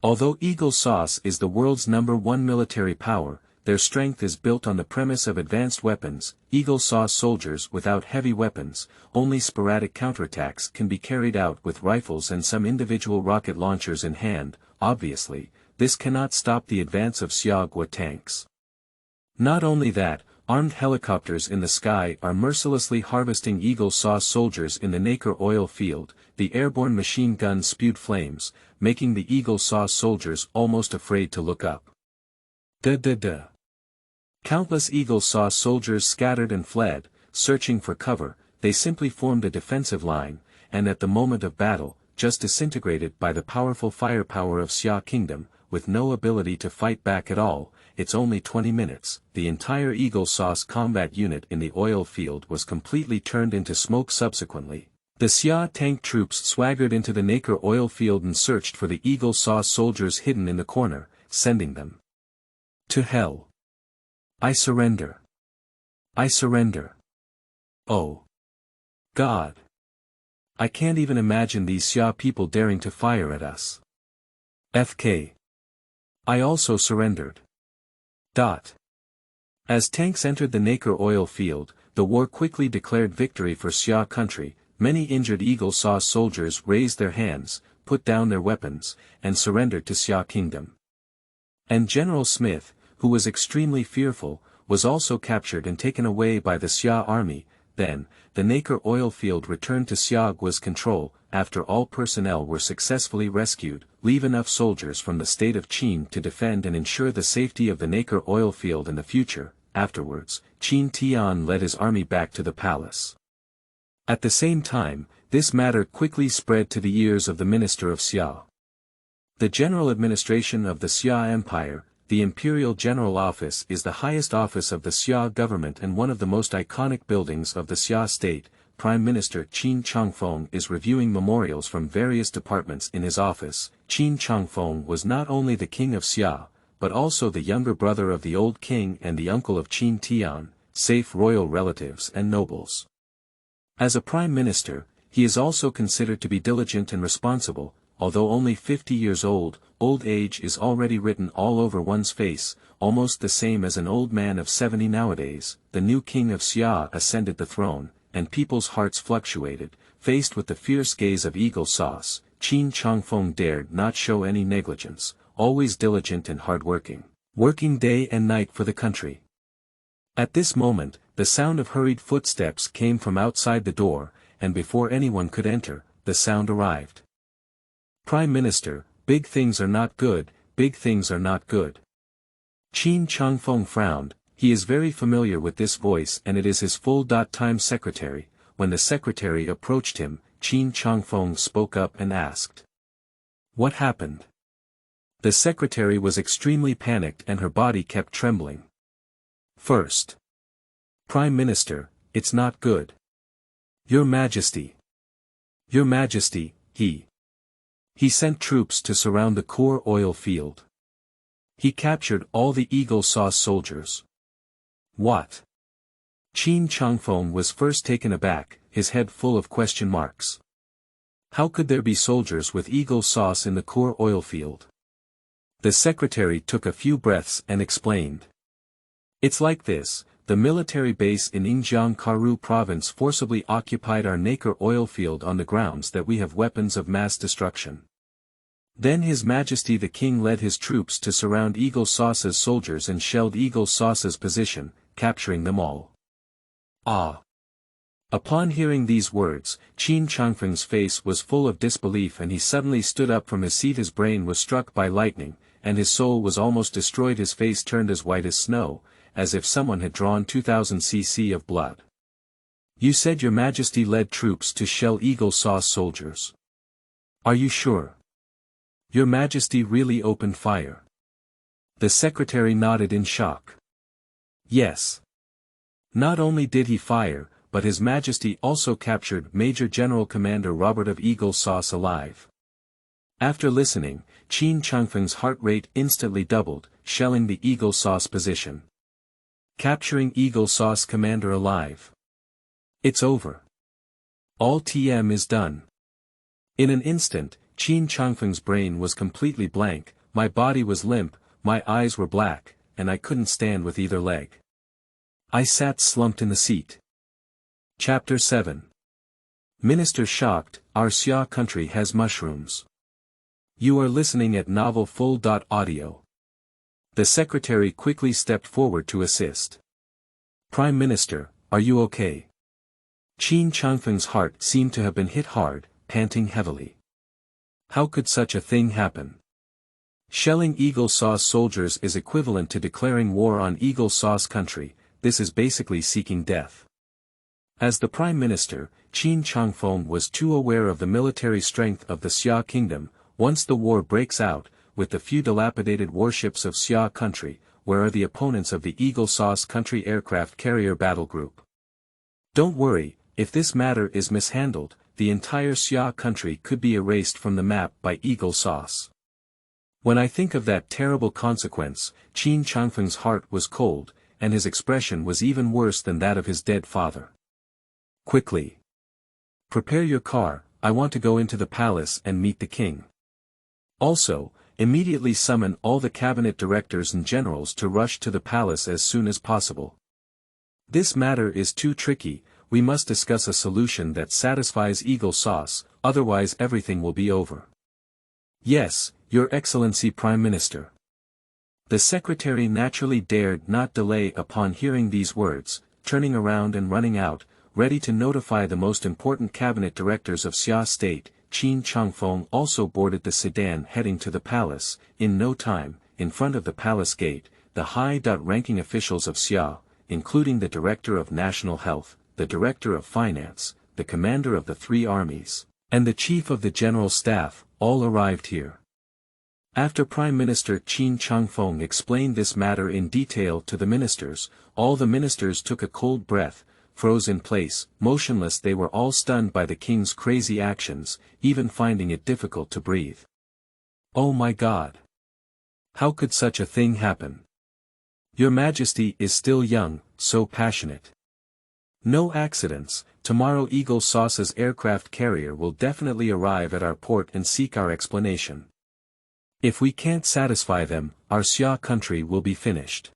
Although Eagle Sauce is the world's #1 military power, their strength is built on the premise of advanced weapons. Eagle Sauce soldiers without heavy weapons, only sporadic counterattacks can be carried out with rifles and some individual rocket launchers in hand. Obviously, this cannot stop the advance of Xia Guo tanks. Not only that, armed helicopters in the sky are mercilessly harvesting Eagle Sauce soldiers in the Nacre oil field. The airborne machine guns spewed flames, making the Eagle Sauce soldiers almost afraid to look up. Duh. Countless Eagle Sauce soldiers scattered and fled, searching for cover. They simply formed a defensive line, and at the moment of battle, just disintegrated by the powerful firepower of Xia Kingdom, with no ability to fight back at all. It's only 20 minutes, the entire Eagle Sauce combat unit in the oil field was completely turned into smoke. Subsequently, the Xia tank troops swaggered into the Nacre oil field and searched for the Eagle Sauce soldiers hidden in the corner, sending them to hell. I surrender. I surrender. Oh. God. I can't even imagine these Xia people daring to fire at us. FK. I also surrendered. As tanks entered the Nacre oil field, the war quickly declared victory for Xia country. Many injured Eagle Sauce soldiers raised their hands, put down their weapons, and surrendered to Xia Kingdom. And General Smith, who was extremely fearful, was also captured and taken away by the Xia army. Then, the Nacre oil field returned to Xia Guo's control. After all personnel were successfully rescued, leave enough soldiers from the state of Qin to defend and ensure the safety of the Nacre oil field in the future. Afterwards, Qin Tian led his army back to the palace. At the same time, this matter quickly spread to the ears of the minister of Xia. The general administration of the Xia Empire, the Imperial General Office, is the highest office of the Xia government and one of the most iconic buildings of the Xia state. Prime Minister Qin Changfeng is reviewing memorials from various departments in his office. Qin Changfeng was not only the king of Xia, but also the younger brother of the old king and the uncle of Qin Tian, safe royal relatives and nobles. As a prime minister, he is also considered to be diligent and responsible. Although only 50 years old age is already written all over one's face, almost the same as an old man of 70 nowadays. The new king of Xia ascended the throne, and people's hearts fluctuated. Faced with the fierce gaze of Eagle Sauce, Qin Changfeng dared not show any negligence, always diligent and hard-working, working day and night for the country. At this moment, the sound of hurried footsteps came from outside the door, and before anyone could enter, the sound arrived. Prime Minister, big things are not good, big things are not good. Qin Changfeng frowned. He is very familiar with this voice and it is his full-time secretary. When the secretary approached him, Qin Changfeng spoke up and asked, "What happened?" The secretary was extremely panicked and her body kept trembling. "First, Prime Minister, it's not good. Your Majesty. Your Majesty, he sent troops to surround the core oil field. He captured all the Eagle Sauce soldiers." "What?" Qin Changfeng was first taken aback, his head full of question marks. How could there be soldiers with Eagle Sauce in the core oil field? The secretary took a few breaths and explained. "It's like this, the military base in Xinjiang Karu province forcibly occupied our nacre oil field on the grounds that we have weapons of mass destruction. Then His Majesty the King led his troops to surround Eagle Sauce's soldiers and shelled Eagle Sauce's position, capturing them all." Ah! Upon hearing these words, Qin Changfeng's face was full of disbelief and he suddenly stood up from his seat. His brain was struck by lightning, and his soul was almost destroyed. His face turned as white as snow, as if someone had drawn 2000 cc of blood. "You said Your Majesty led troops to shell Eagle Sauce soldiers. Are you sure? Your Majesty really opened fire?" The secretary nodded in shock. "Yes. Not only did he fire, but His Majesty also captured Major General Commander Robert of Eagle Sauce alive." After listening, Qin Changfeng's heart rate instantly doubled, shelling the Eagle Sauce position. Capturing Eagle Sauce commander alive. It's over. All TM is done. In an instant, Qin Changfeng's brain was completely blank, my body was limp, my eyes were black, and I couldn't stand with either leg. I sat slumped in the seat. Chapter 7. Minister shocked, our Xia country has mushrooms. You are listening at Novel Full.audio. The secretary quickly stepped forward to assist. "Prime Minister, are you okay?" Qin Changfeng's heart seemed to have been hit hard, panting heavily. How could such a thing happen? Shelling Eagle Sauce soldiers is equivalent to declaring war on Eagle Sauce country. This is basically seeking death. As the Prime Minister, Qin Changfeng was too aware of the military strength of the Xia Kingdom. Once the war breaks out, with the few dilapidated warships of Xia country, where are the opponents of the Eagle Sauce country aircraft carrier battle group? Don't worry, if this matter is mishandled, the entire Xia country could be erased from the map by Eagle Sauce. When I think of that terrible consequence, Qin Changfeng's heart was cold, and his expression was even worse than that of his dead father. Quickly. Prepare your car, I want to go into the palace and meet the king. Also, immediately summon all the cabinet directors and generals to rush to the palace as soon as possible. This matter is too tricky, we must discuss a solution that satisfies Eagle Sauce, otherwise everything will be over. Yes, Your Excellency Prime Minister. The secretary naturally dared not delay upon hearing these words, turning around and running out, ready to notify the most important cabinet directors of Xia State. Qin Changfeng also boarded the sedan heading to the palace. In no time, in front of the palace gate, the high-ranking officials of Xia, including the Director of National Health, the Director of Finance, the Commander of the 3 armies, and the Chief of the General Staff, all arrived here. After Prime Minister Qin Changfeng explained this matter in detail to the ministers, all the ministers took a cold breath, froze in place, motionless. They were all stunned by the king's crazy actions, even finding it difficult to breathe. Oh my God! How could such a thing happen? Your Majesty is still young, so passionate. No accidents. Tomorrow Eagle Sauce's aircraft carrier will definitely arrive at our port and seek our explanation. If we can't satisfy them, our Xia country will be finished.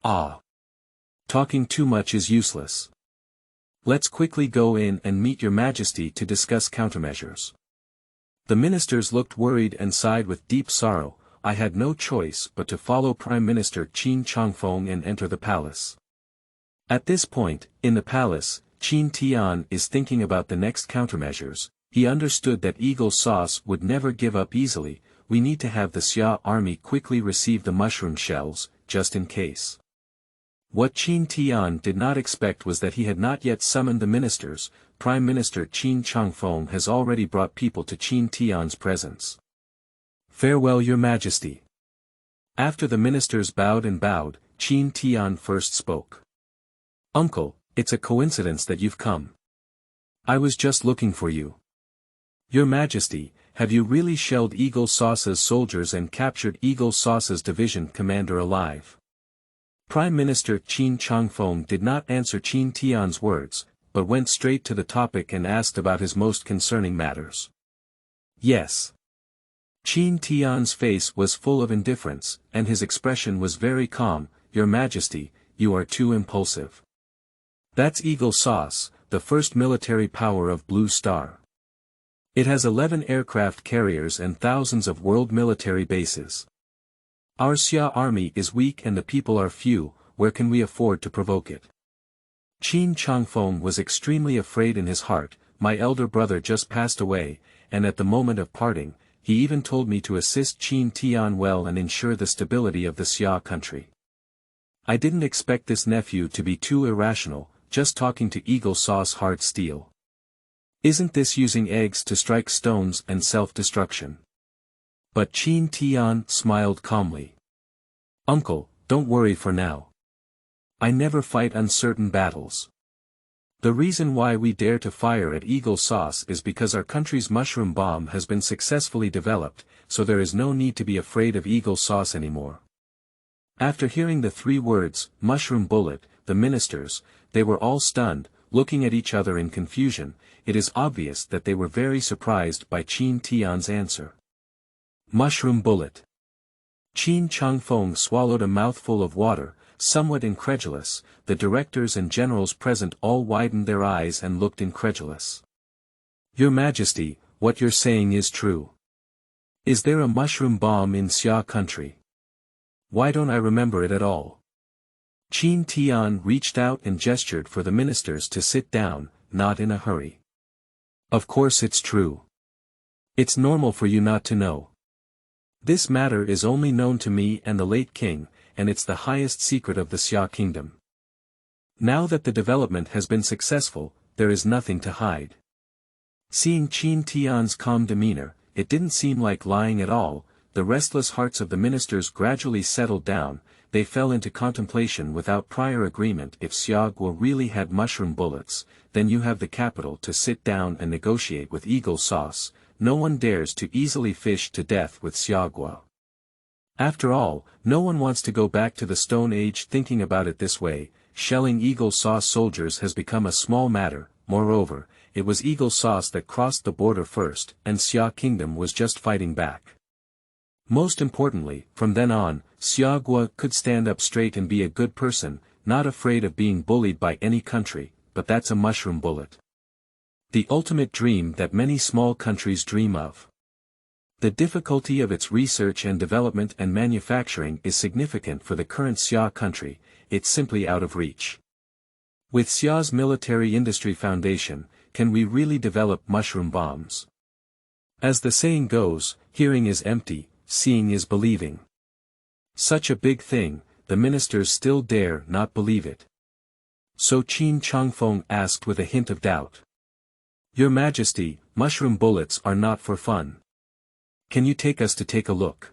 Ah! Talking too much is useless. Let's quickly go in and meet Your Majesty to discuss countermeasures. The ministers looked worried and sighed with deep sorrow. I had no choice but to follow Prime Minister Qin Changfeng and enter the palace. At this point, in the palace, Qin Tian is thinking about the next countermeasures. He understood that Eagle Sauce would never give up easily. We need to have the Xia army quickly receive the mushroom shells, just in case. What Qin Tian did not expect was that he had not yet summoned the ministers. Prime Minister Qin Changfeng has already brought people to Qin Tian's presence. Farewell, Your Majesty. After the ministers bowed and bowed, Qin Tian first spoke. Uncle, it's a coincidence that you've come. I was just looking for you. Your Majesty, have you really shelled Eagle Sauce's soldiers and captured Eagle Sauce's division commander alive? Prime Minister Qin Changfeng did not answer Qin Tian's words, but went straight to the topic and asked about his most concerning matters. Yes. Qin Tian's face was full of indifference, and his expression was very calm. Your Majesty, you are too impulsive. That's Eagle Sauce, the first military power of Blue Star. It has 11 aircraft carriers and thousands of world military bases. Our Xia army is weak and the people are few. Where can we afford to provoke it? Qin Changfeng was extremely afraid in his heart. My elder brother just passed away, and at the moment of parting, he even told me to assist Qin Tian well and ensure the stability of the Xia country. I didn't expect this nephew to be too irrational, just talking to Eagle Sauce hard steel. Isn't this using eggs to strike stones and self-destruction? But Qin Tian smiled calmly. Uncle, don't worry for now. I never fight uncertain battles. The reason why we dare to fire at Eagle Sauce is because our country's mushroom bomb has been successfully developed, so there is no need to be afraid of Eagle Sauce anymore. After hearing the 3 words, mushroom bullet, the ministers, they were all stunned, looking at each other in confusion. It is obvious that they were very surprised by Qin Tian's answer. Mushroom bullet. Qin Changfeng swallowed a mouthful of water, somewhat incredulous. The directors and generals present all widened their eyes and looked incredulous. Your Majesty, what you're saying is true. Is there a mushroom bomb in Xia country? Why don't I remember it at all? Qin Tian reached out and gestured for the ministers to sit down, not in a hurry. Of course it's true. It's normal for you not to know. This matter is only known to me and the late king, and it's the highest secret of the Xia Kingdom. Now that the development has been successful, there is nothing to hide. Seeing Qin Tian's calm demeanor, it didn't seem like lying at all. The restless hearts of the ministers gradually settled down. They fell into contemplation without prior agreement. If Xia Guo really had mushroom bullets, then you have the capital to sit down and negotiate with Eagle Sauce. No one dares to easily fish to death with Xia Guo. After all, no one wants to go back to the Stone Age thinking about it this way. Shelling Eagle Sauce soldiers has become a small matter. Moreover, it was Eagle Sauce that crossed the border first, and Xia Kingdom was just fighting back. Most importantly, from then on, Xia Guo could stand up straight and be a good person, not afraid of being bullied by any country. But that's a mushroom bullet. The ultimate dream that many small countries dream of. The difficulty of its research and development and manufacturing is significant for the current Xia country. It's simply out of reach. With Xia's military industry foundation, can we really develop mushroom bombs? As the saying goes, hearing is empty, seeing is believing. Such a big thing, the ministers still dare not believe it. So Qin Changfeng asked with a hint of doubt. Your Majesty, mushroom bullets are not for fun. Can you take us to take a look?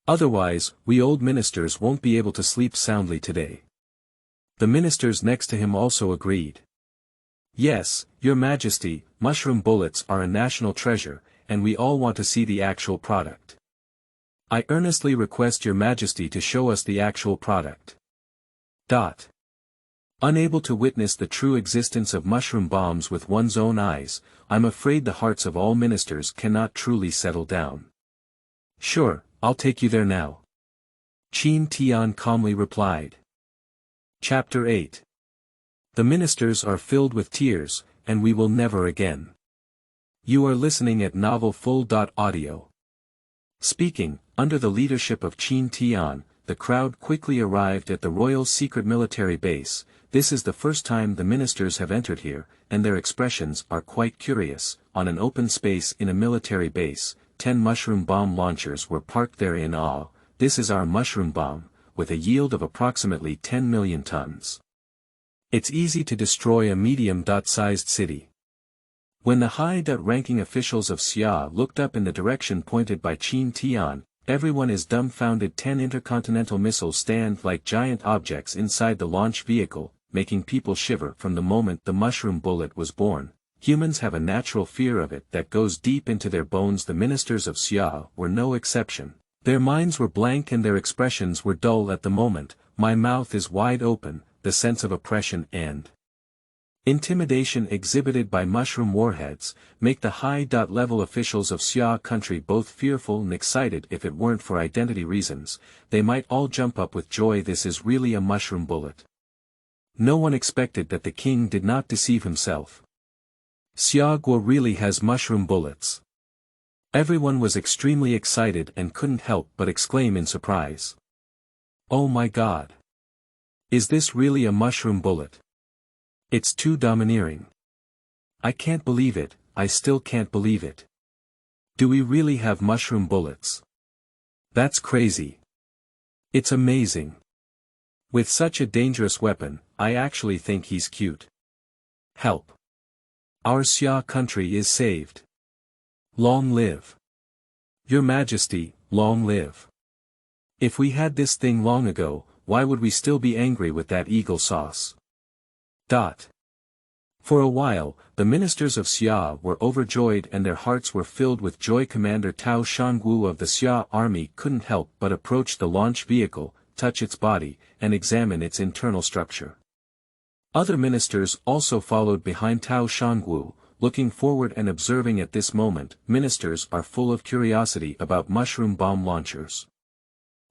Otherwise, we old ministers won't be able to sleep soundly today. The ministers next to him also agreed. Yes, Your Majesty, mushroom bullets are a national treasure, and we all want to see the actual product. I earnestly request Your Majesty to show us the actual product. Unable to witness the true existence of mushroom bombs with one's own eyes, I'm afraid the hearts of all ministers cannot truly settle down. Sure, I'll take you there now. Qin Tian calmly replied. Chapter 8. The ministers are filled with tears, and we will never again. You are listening at Novel Full. Audio. Speaking, under the leadership of Qin Tian, the crowd quickly arrived at the royal secret military base. This is the first time the ministers have entered here, and their expressions are quite curious. On an open space in a military base, 10 mushroom bomb launchers were parked there in awe. This is our mushroom bomb, with a yield of approximately 10 million tons. It's easy to destroy a medium-sized city. When the high-ranking officials of Xia looked up in the direction pointed by Qin Tian, everyone is dumbfounded. 10 intercontinental missiles stand like giant objects inside the launch vehicle, making people shiver from the moment the mushroom bullet was born. Humans have a natural fear of it that goes deep into their bones. The ministers of Xia were no exception. Their minds were blank and their expressions were dull at the moment. My mouth is wide open, the sense of oppression and intimidation exhibited by mushroom warheads, make the high-level officials of Xia country both fearful and excited. If it weren't for identity reasons, they might all jump up with joy. This is really a mushroom bullet. No one expected that the king did not deceive himself. Xia Guo really has mushroom bullets. Everyone was extremely excited and couldn't help but exclaim in surprise. Oh my god! Is this really a mushroom bullet? It's too domineering. I can't believe it, I still can't believe it. Do we really have mushroom bullets? That's crazy. It's amazing. With such a dangerous weapon, I actually think he's cute. Help. Our Xia country is saved. Long live. Your Majesty, long live. If we had this thing long ago, why would we still be angry with that eagle sauce? For a while, the ministers of Xia were overjoyed and their hearts were filled with joy. Commander Tao Shangwu of the Xia army couldn't help but approach the launch vehicle, touch its body, and examine its internal structure. Other ministers also followed behind Tao Shangwu, looking forward and observing. At this moment, ministers are full of curiosity about mushroom bomb launchers.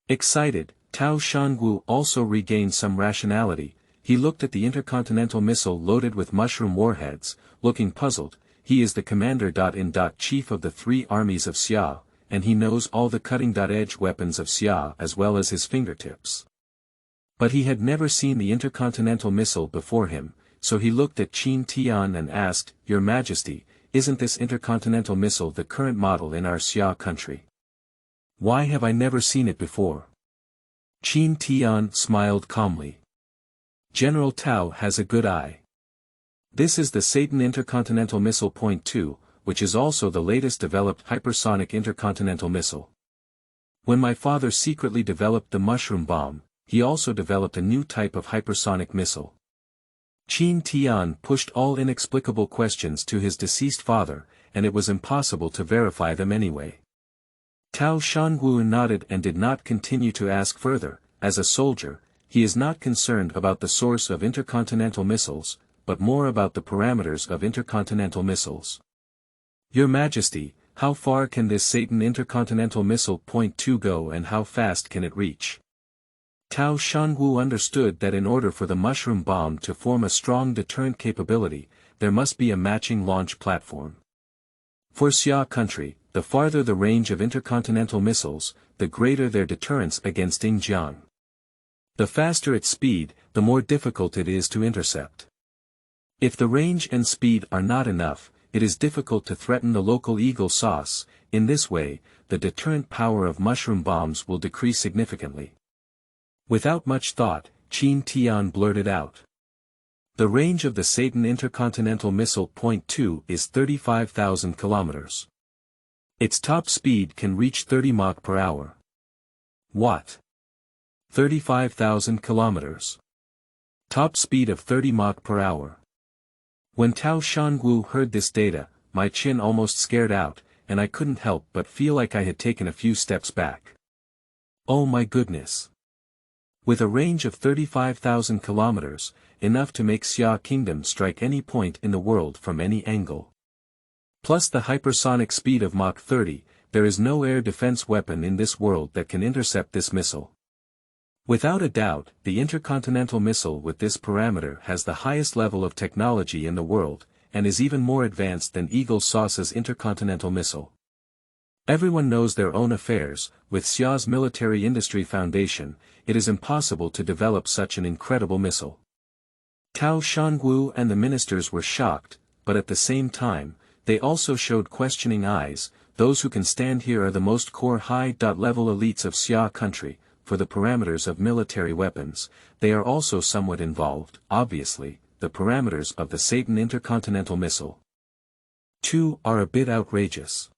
Excited, Tao Shangwu also regained some rationality. He looked at the intercontinental missile loaded with mushroom warheads, looking puzzled. He is the commander-in-chief of the 3 armies of Xia, and he knows all the cutting-edge weapons of Xia as well as his fingertips. But he had never seen the intercontinental missile before him, so he looked at Qin Tian and asked, Your Majesty, isn't this intercontinental missile the current model in our Xia country? Why have I never seen it before? Qin Tian smiled calmly. General Tao has a good eye. This is the Satan Intercontinental Missile .2, which is also the latest developed hypersonic intercontinental missile. When my father secretly developed the mushroom bomb, he also developed a new type of hypersonic missile. Qin Tian pushed all inexplicable questions to his deceased father, and it was impossible to verify them anyway. Tao Shangwu nodded and did not continue to ask further. As a soldier, he is not concerned about the source of intercontinental missiles, but more about the parameters of intercontinental missiles. Your Majesty, how far can this Satan Intercontinental Missile .2 go and how fast can it reach? Tao Shangwu understood that in order for the mushroom bomb to form a strong deterrent capability, there must be a matching launch platform. For Xia country, the farther the range of intercontinental missiles, the greater their deterrence against Xinjiang. The faster its speed, the more difficult it is to intercept. If the range and speed are not enough, it is difficult to threaten the local eagle sauce. In this way, the deterrent power of mushroom bombs will decrease significantly. Without much thought, Qin Tian blurted out. The range of the Satan Intercontinental Missile .2 is 35,000 kilometers. Its top speed can reach 30 Mach per hour. What? 35,000 kilometers. Top speed of 30 Mach per hour. When Tao Shangwu heard this data, my chin almost scared out, and I couldn't help but feel like I had taken a few steps back. Oh my goodness. With a range of 35,000 kilometers, enough to make Xia Kingdom strike any point in the world from any angle. Plus the hypersonic speed of Mach 30, there is no air defense weapon in this world that can intercept this missile. Without a doubt, the intercontinental missile with this parameter has the highest level of technology in the world, and is even more advanced than Eagle Sauce's intercontinental missile. Everyone knows their own affairs. With Xia's military industry foundation, it is impossible to develop such an incredible missile. Tao Shanguo and the ministers were shocked, but at the same time, they also showed questioning eyes. Those who can stand here are the most core high-level elites of Xia country. For the parameters of military weapons, they are also somewhat involved. Obviously, the parameters of the Satan intercontinental missile, too, are a bit outrageous.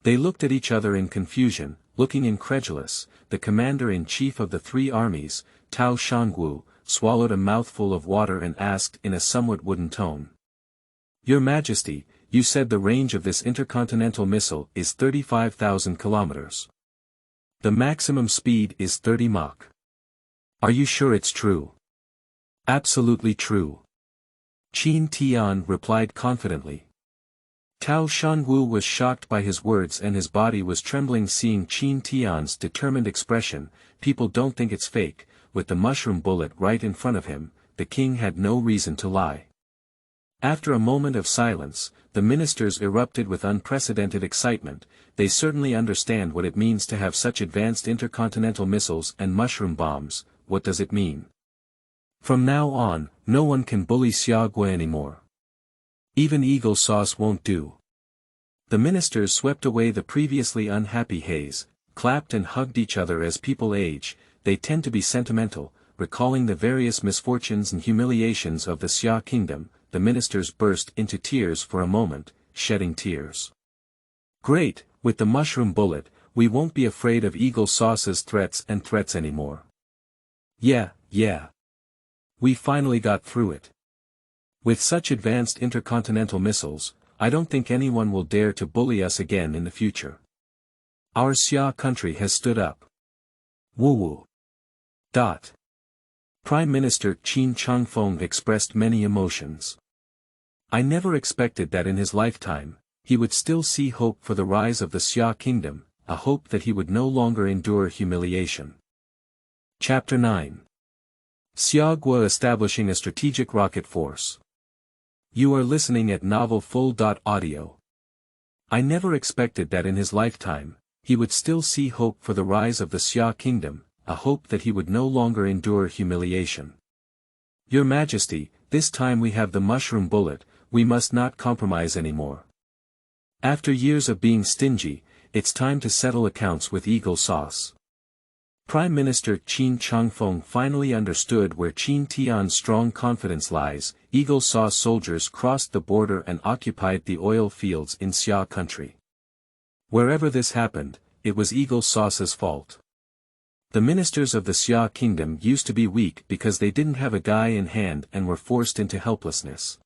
They looked at each other in confusion, looking incredulous. The commander-in-chief of the three armies, Tao Shanguo, swallowed a mouthful of water and asked in a somewhat wooden tone. Your Majesty, you said the range of this intercontinental missile is 35,000 kilometers. The maximum speed is 30 Mach. Are you sure it's true? Absolutely true. Qin Tian replied confidently. Tao Shanguo was shocked by his words and his body was trembling seeing Qin Tian's determined expression. People don't think it's fake. With the mushroom bullet right in front of him, the king had no reason to lie. After a moment of silence, the ministers erupted with unprecedented excitement. They certainly understand what it means to have such advanced intercontinental missiles and mushroom bombs. What does it mean? From now on, no one can bully Xiaogui anymore. Even eagle sauce won't do. The ministers swept away the previously unhappy haze, clapped and hugged each other. As people age, they tend to be sentimental, recalling the various misfortunes and humiliations of the Xia Kingdom. The ministers burst into tears for a moment, shedding tears. Great, with the mushroom bullet, we won't be afraid of eagle sauce's threats anymore. Yeah. We finally got through it. With such advanced intercontinental missiles, I don't think anyone will dare to bully us again in the future. Our Xia country has stood up. Woo. Prime Minister Qin Changfeng expressed many emotions. I never expected that in his lifetime, he would still see hope for the rise of the Xia Kingdom, a hope that he would no longer endure humiliation. Chapter 9. Xiaogui establishing a strategic rocket force. You are listening at novelfull.audio. I never expected that in his lifetime, he would still see hope for the rise of the Xia Kingdom, a hope that he would no longer endure humiliation. Your Majesty, this time we have the mushroom bullet, we must not compromise anymore. After years of being stingy, it's time to settle accounts with eagle sauce. Prime Minister Qin Changfeng finally understood where Qin Tian's strong confidence lies. Eagle sauce soldiers crossed the border and occupied the oil fields in Xia country. Wherever this happened, it was eagle sauce's fault. The ministers of the Xia Kingdom used to be weak because they didn't have a guy in hand and were forced into helplessness.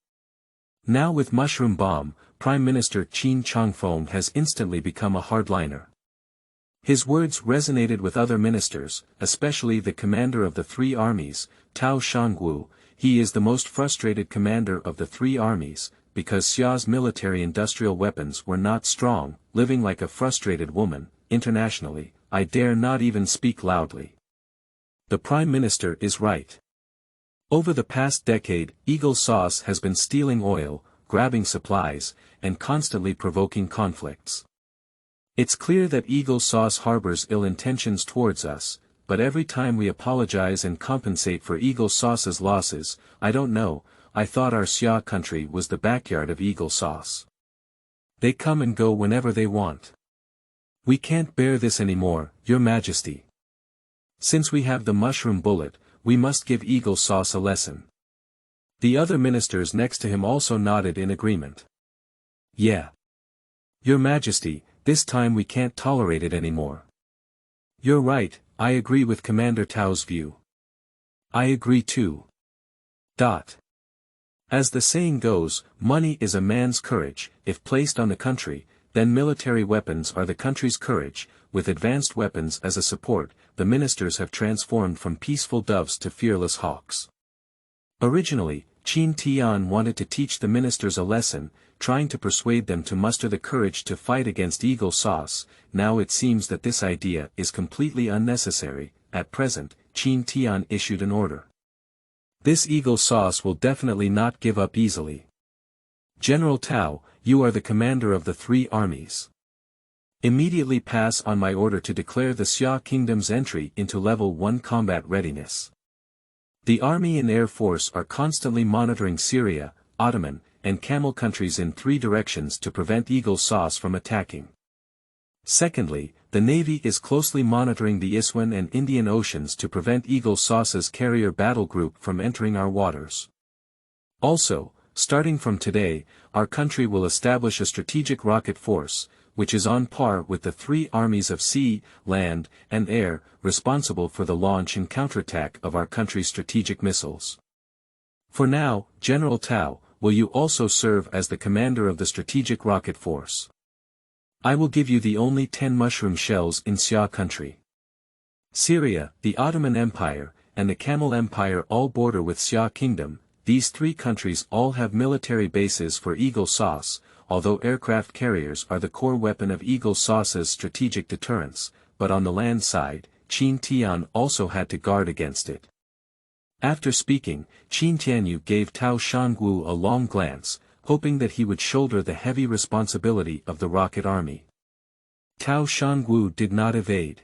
Now with mushroom bomb, Prime Minister Qin Changfeng has instantly become a hardliner. His words resonated with other ministers, especially the commander of the three armies, Tao Shanguo. He is the most frustrated commander of the three armies, because Xia's military-industrial weapons were not strong, living like a frustrated woman. Internationally, I dare not even speak loudly. The Prime Minister is right. Over the past decade, Eagle Sauce has been stealing oil, grabbing supplies, and constantly provoking conflicts. It's clear that Eagle Sauce harbors ill intentions towards us, but every time we apologize and compensate for Eagle Sauce's losses, I don't know, I thought our Xia country was the backyard of Eagle Sauce. They come and go whenever they want. We can't bear this anymore, Your Majesty. Since we have the mushroom bullet, we must give Eagle Sauce a lesson. The other ministers next to him also nodded in agreement. Yeah. Your Majesty, this time we can't tolerate it anymore. You're right, I agree with Commander Tao's view. I agree too. As the saying goes, money is a man's courage. If placed on the country, then military weapons are the country's courage. With advanced weapons as a support, the ministers have transformed from peaceful doves to fearless hawks. Originally, Qin Tian wanted to teach the ministers a lesson, trying to persuade them to muster the courage to fight against Eagle Sauce. Now it seems that this idea is completely unnecessary. At present, Qin Tian issued an order. This Eagle Sauce will definitely not give up easily. General Tao, you are the commander of the three armies. Immediately pass on my order to declare the Xia Kingdom's entry into Level 1 combat readiness. The Army and Air Force are constantly monitoring Syria, Ottoman, and Camel countries in 3 directions to prevent Eagle Sauce from attacking. Secondly, the Navy is closely monitoring the Isthmian and Indian Oceans to prevent Eagle Sauce's carrier battle group from entering our waters. Also, starting from today, our country will establish a strategic rocket force, which is on par with the 3 armies of sea, land, and air, responsible for the launch and counterattack of our country's strategic missiles. For now, General Tao, will you also serve as the commander of the strategic rocket force? I will give you the only 10 mushroom shells in Xia country. Syria, the Ottoman Empire, and the Camel Empire all border with Xia Kingdom. These 3 countries all have military bases for Eagle Sauce, although aircraft carriers are the core weapon of Eagle Sauce's strategic deterrence, but on the land side, Qin Tian also had to guard against it. After speaking, Qin Tian gave Tao Shangu a long glance, hoping that he would shoulder the heavy responsibility of the rocket army. Tao Shangu did not evade.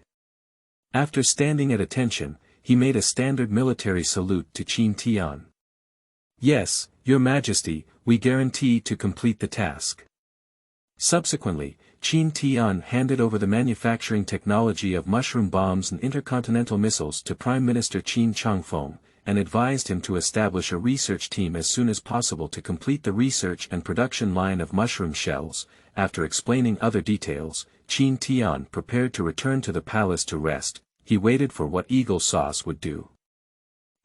After standing at attention, he made a standard military salute to Qin Tian. Yes, Your Majesty, we guarantee to complete the task. Subsequently, Qin Tian handed over the manufacturing technology of mushroom bombs and intercontinental missiles to Prime Minister Qin Changfeng, and advised him to establish a research team as soon as possible to complete the research and production line of mushroom shells. After explaining other details, Qin Tian prepared to return to the palace to rest. He waited for what Eagle Sauce would do.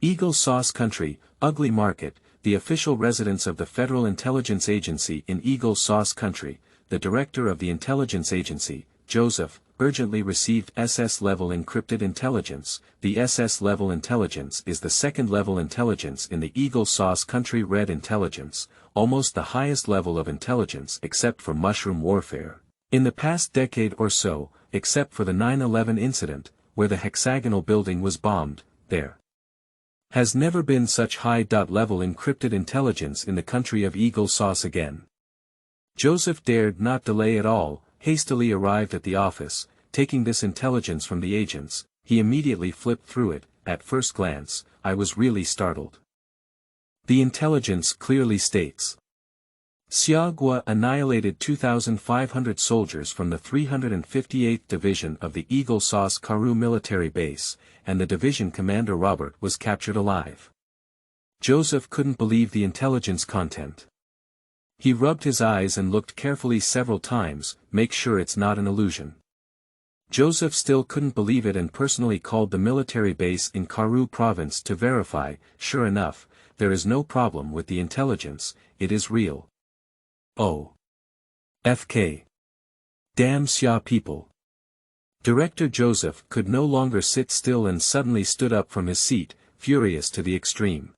Eagle Sauce Country, Ugly Market, the official residence of the Federal Intelligence Agency in Eagle Sauce Country. The director of the intelligence agency, Joseph, urgently received SS-level encrypted intelligence. The SS-level intelligence is the second-level intelligence in the Eagle Sauce Country. Red intelligence, almost the highest level of intelligence except for mushroom warfare. In the past decade or so, except for the 9/11 incident, where the hexagonal building was bombed, there has never been such high-level encrypted intelligence in the country of Eagle Sauce again. Joseph dared not delay at all, hastily arrived at the office. Taking this intelligence from the agents, he immediately flipped through it. At first glance, I was really startled. The intelligence clearly states: Xia Gua annihilated 2,500 soldiers from the 358th Division of the Eagle Sauce Karoo military base, and the division commander Robert was captured alive. Joseph couldn't believe the intelligence content. He rubbed his eyes and looked carefully several times, make sure it's not an illusion. Joseph still couldn't believe it and personally called the military base in Karoo province to verify. Sure enough, there is no problem with the intelligence, it is real. Oh. FK. Damn Xia people. Director Joseph could no longer sit still and suddenly stood up from his seat, furious to the extreme.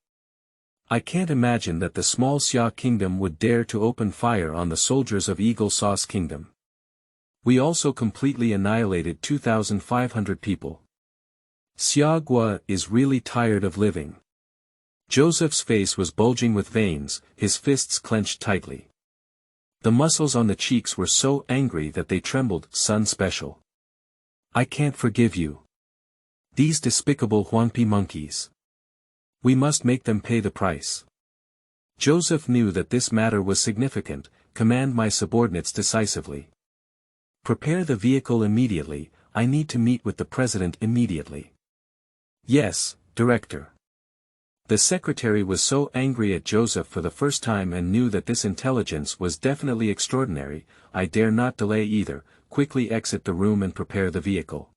I can't imagine that the small Xia Kingdom would dare to open fire on the soldiers of Eagle Sauce Kingdom. We also completely annihilated 2,500 people. Xia Gua is really tired of living. Joseph's face was bulging with veins, his fists clenched tightly. The muscles on the cheeks were so angry that they trembled. Sun Special. I can't forgive you. These despicable Huangpi monkeys. We must make them pay the price. Joseph knew that this matter was significant. Command my subordinates decisively. Prepare the vehicle immediately. I need to meet with the president immediately. Yes, Director. The secretary was so angry at Joseph for the first time and knew that this intelligence was definitely extraordinary. I dare not delay either. Quickly exit the room and prepare the vehicle.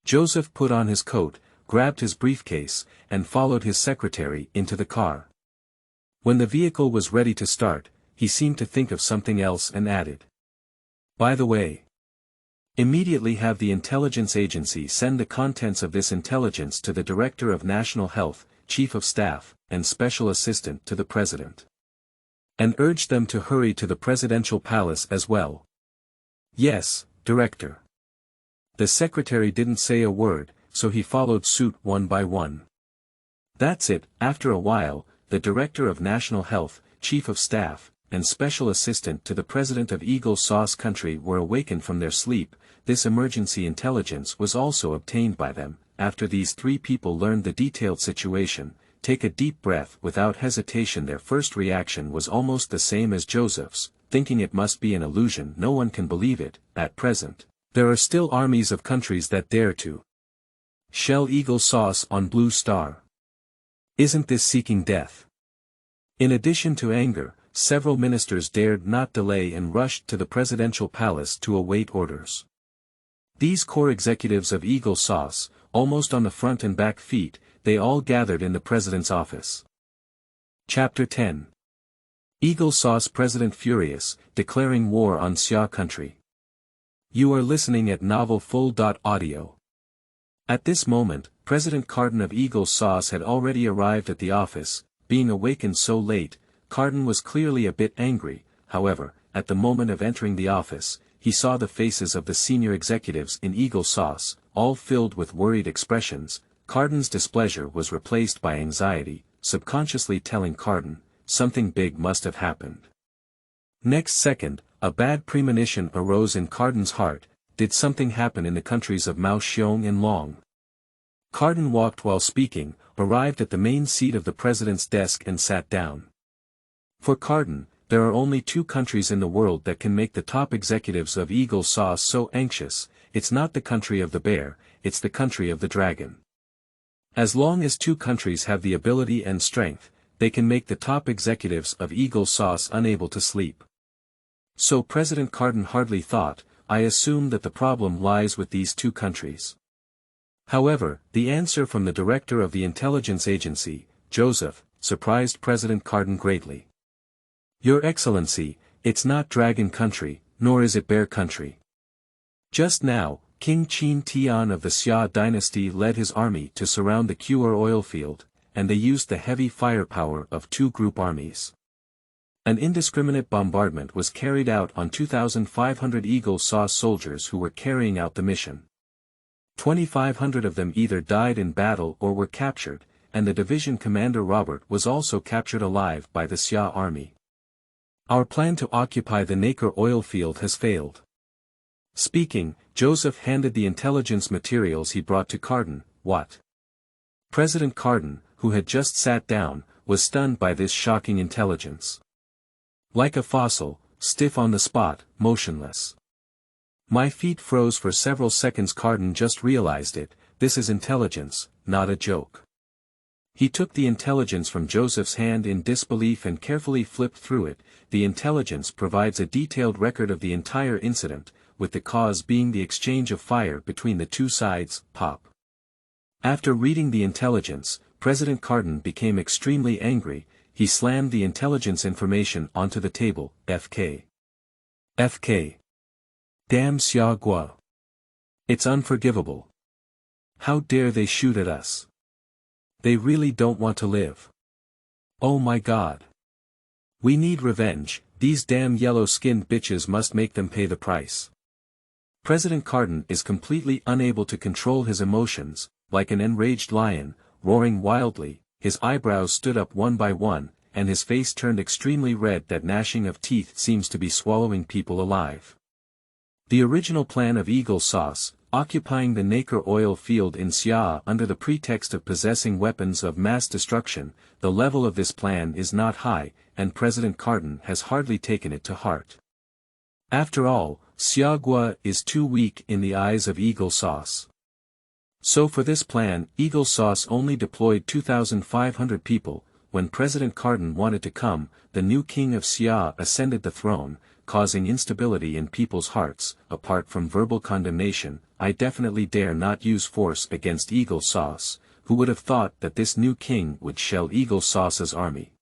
Joseph put on his coat, grabbed his briefcase, and followed his secretary into the car. When the vehicle was ready to start, he seemed to think of something else and added, by the way, immediately have the intelligence agency send the contents of this intelligence to the Director of National Health, Chief of Staff, and Special Assistant to the President. And urge them to hurry to the presidential palace as well. Yes, Director. The secretary didn't say a word, so he followed suit one by one. That's it. After a while, the Director of National Health, Chief of Staff, and special assistant to the president of Eagle Sauce Country were awakened from their sleep. This emergency intelligence was also obtained by them. After these three people learned the detailed situation, take a deep breath without hesitation. Their first reaction was almost the same as Joseph's, thinking it must be an illusion. No one can believe it. At present, there are still armies of countries that dare to shell Eagle Sauce on Blue Star. Isn't this seeking death? In addition to anger, several ministers dared not delay and rushed to the presidential palace to await orders. These core executives of Eagle Sauce, almost on the front and back feet, they all gathered in the president's office. Chapter 10. Eagle Sauce President Furious, Declaring War on Xia Country. You are listening at novelfull.audio. At this moment, President Carden of Eagle Sauce had already arrived at the office. Being awakened so late, Carden was clearly a bit angry. However, at the moment of entering the office, he saw the faces of the senior executives in Eagle Sauce, all filled with worried expressions. Carden's displeasure was replaced by anxiety, subconsciously telling Carden, something big must have happened. Next second, a bad premonition arose in Carden's heart. Did something happen in the countries of Mao Xiong and Long? Carden walked while speaking, arrived at the main seat of the president's desk and sat down. For Carden, there are only two countries in the world that can make the top executives of Eagle Sauce so anxious. It's not the country of the bear, it's the country of the dragon. As long as two countries have the ability and strength, they can make the top executives of Eagle Sauce unable to sleep. So President Carden hardly thought, I assume that the problem lies with these two countries. However, the answer from the director of the intelligence agency, Joseph, surprised President Carden greatly. Your Excellency, it's not Dragon Country, nor is it Bear Country. Just now, King Qin Tian of the Xia dynasty led his army to surround the Qur oil field, and they used the heavy firepower of two group armies. An indiscriminate bombardment was carried out on 2,500 Eagle Sauce soldiers who were carrying out the mission. 2,500 of them either died in battle or were captured, and the division commander Robert was also captured alive by the Xia army. Our plan to occupy the Nacre oil field has failed. Speaking, Joseph handed the intelligence materials he brought to Carden. What? President Carden, who had just sat down, was stunned by this shocking intelligence. Like a fossil, stiff on the spot, motionless. My feet froze for several seconds. Carden just realized it. This is intelligence, not a joke. He took the intelligence from Joseph's hand in disbelief and carefully flipped through it. The intelligence provides a detailed record of the entire incident, with the cause being the exchange of fire between the two sides. Pop. After reading the intelligence, President Carden became extremely angry. He slammed the intelligence information onto the table. FK. FK. Damn Xia Gua. It's unforgivable. How dare they shoot at us? They really don't want to live. Oh my God. We need revenge. These damn yellow-skinned bitches must make them pay the price. President Carden is completely unable to control his emotions. Like an enraged lion, roaring wildly, his eyebrows stood up one by one, and his face turned extremely red. That gnashing of teeth seems to be swallowing people alive. The original plan of Eagle Sauce, occupying the Nacre oil field in Xia under the pretext of possessing weapons of mass destruction, the level of this plan is not high, and President Carden has hardly taken it to heart. After all, Xia Gua is too weak in the eyes of Eagle Sauce. So for this plan, Eagle Sauce only deployed 2,500 people. When President Carden wanted to come, the new king of Xia ascended the throne, causing instability in people's hearts. Apart from verbal condemnation, I definitely dare not use force against Eagle Sauce. Who would have thought that this new king would shell Eagle Sauce's army?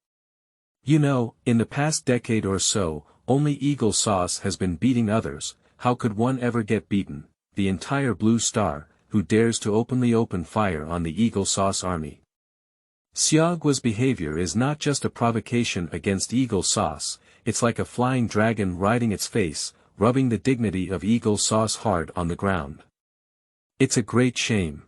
You know, in the past decade or so, only Eagle Sauce has been beating others. How could one ever get beaten? The entire Blue Star, who dares to openly open fire on the Eagle Sauce army? Xia Gua's behavior is not just a provocation against Eagle Sauce, it's like a flying dragon riding its face, rubbing the dignity of Eagle Sauce hard on the ground. It's a great shame.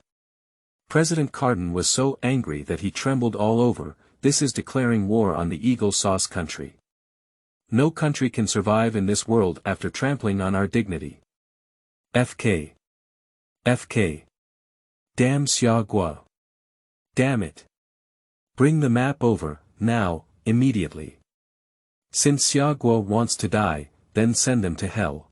President Carden was so angry that he trembled all over. This is declaring war on the Eagle Sauce country. No country can survive in this world after trampling on our dignity. FK. FK. Damn Xia Guo. Damn it. Bring the map over, now, immediately. Since Xia Guo wants to die, then send them to hell.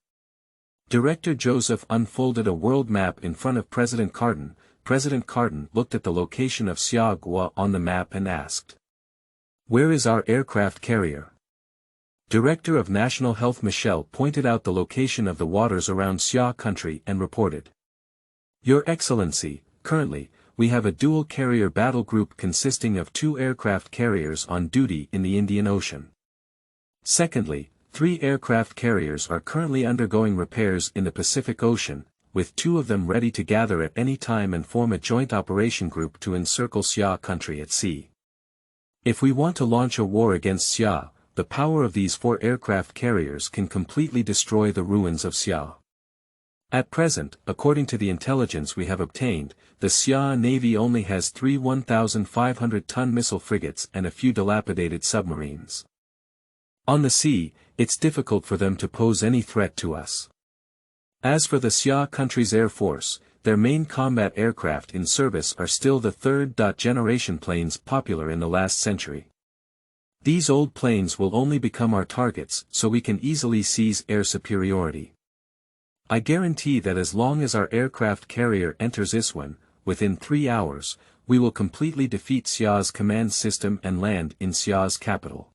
Director Joseph unfolded a world map in front of President Carton. President Carton looked at the location of Xia Guo on the map and asked, "Where is our aircraft carrier?" Director of National Health Michelle pointed out the location of the waters around Xia country and reported, "Your Excellency, currently, we have a dual carrier battle group consisting of 2 aircraft carriers on duty in the Indian Ocean. Secondly, 3 aircraft carriers are currently undergoing repairs in the Pacific Ocean, with 2 of them ready to gather at any time and form a joint operation group to encircle Xia country at sea. If we want to launch a war against Xia, the power of these 4 aircraft carriers can completely destroy the ruins of Xia. At present, according to the intelligence we have obtained, the Xia Navy only has 3 1,500-ton missile frigates and a few dilapidated submarines. On the sea, it's difficult for them to pose any threat to us. As for the Xia country's air force, their main combat aircraft in service are still the third-generation planes popular in the last century. These old planes will only become our targets so we can easily seize air superiority. I guarantee that as long as our aircraft carrier enters Iswan, within 3 hours, we will completely defeat Xia's command system and land in Xia's capital."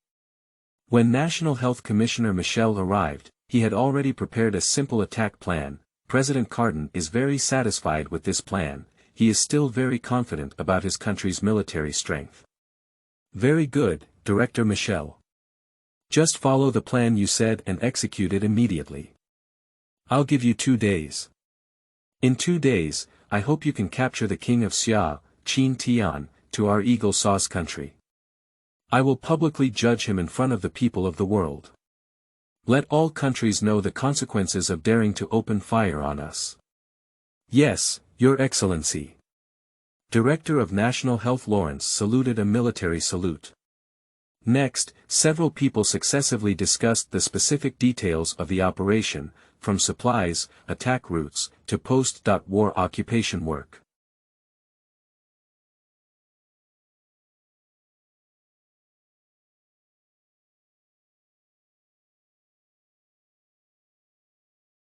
When National Health Commissioner Michel arrived, he had already prepared a simple attack plan. President Carton is very satisfied with this plan. He is still very confident about his country's military strength. "Very good, Director Michel. Just follow the plan you said and execute it immediately. I'll give you 2 days. In 2 days, I hope you can capture the king of Xia, Qin Tian, to our Eagle Sauce country. I will publicly judge him in front of the people of the world. Let all countries know the consequences of daring to open fire on us." "Yes, Your Excellency." Director of National Health Lawrence saluted a military salute. Next, several people successively discussed the specific details of the operation, from supplies, attack routes, to post-war occupation work.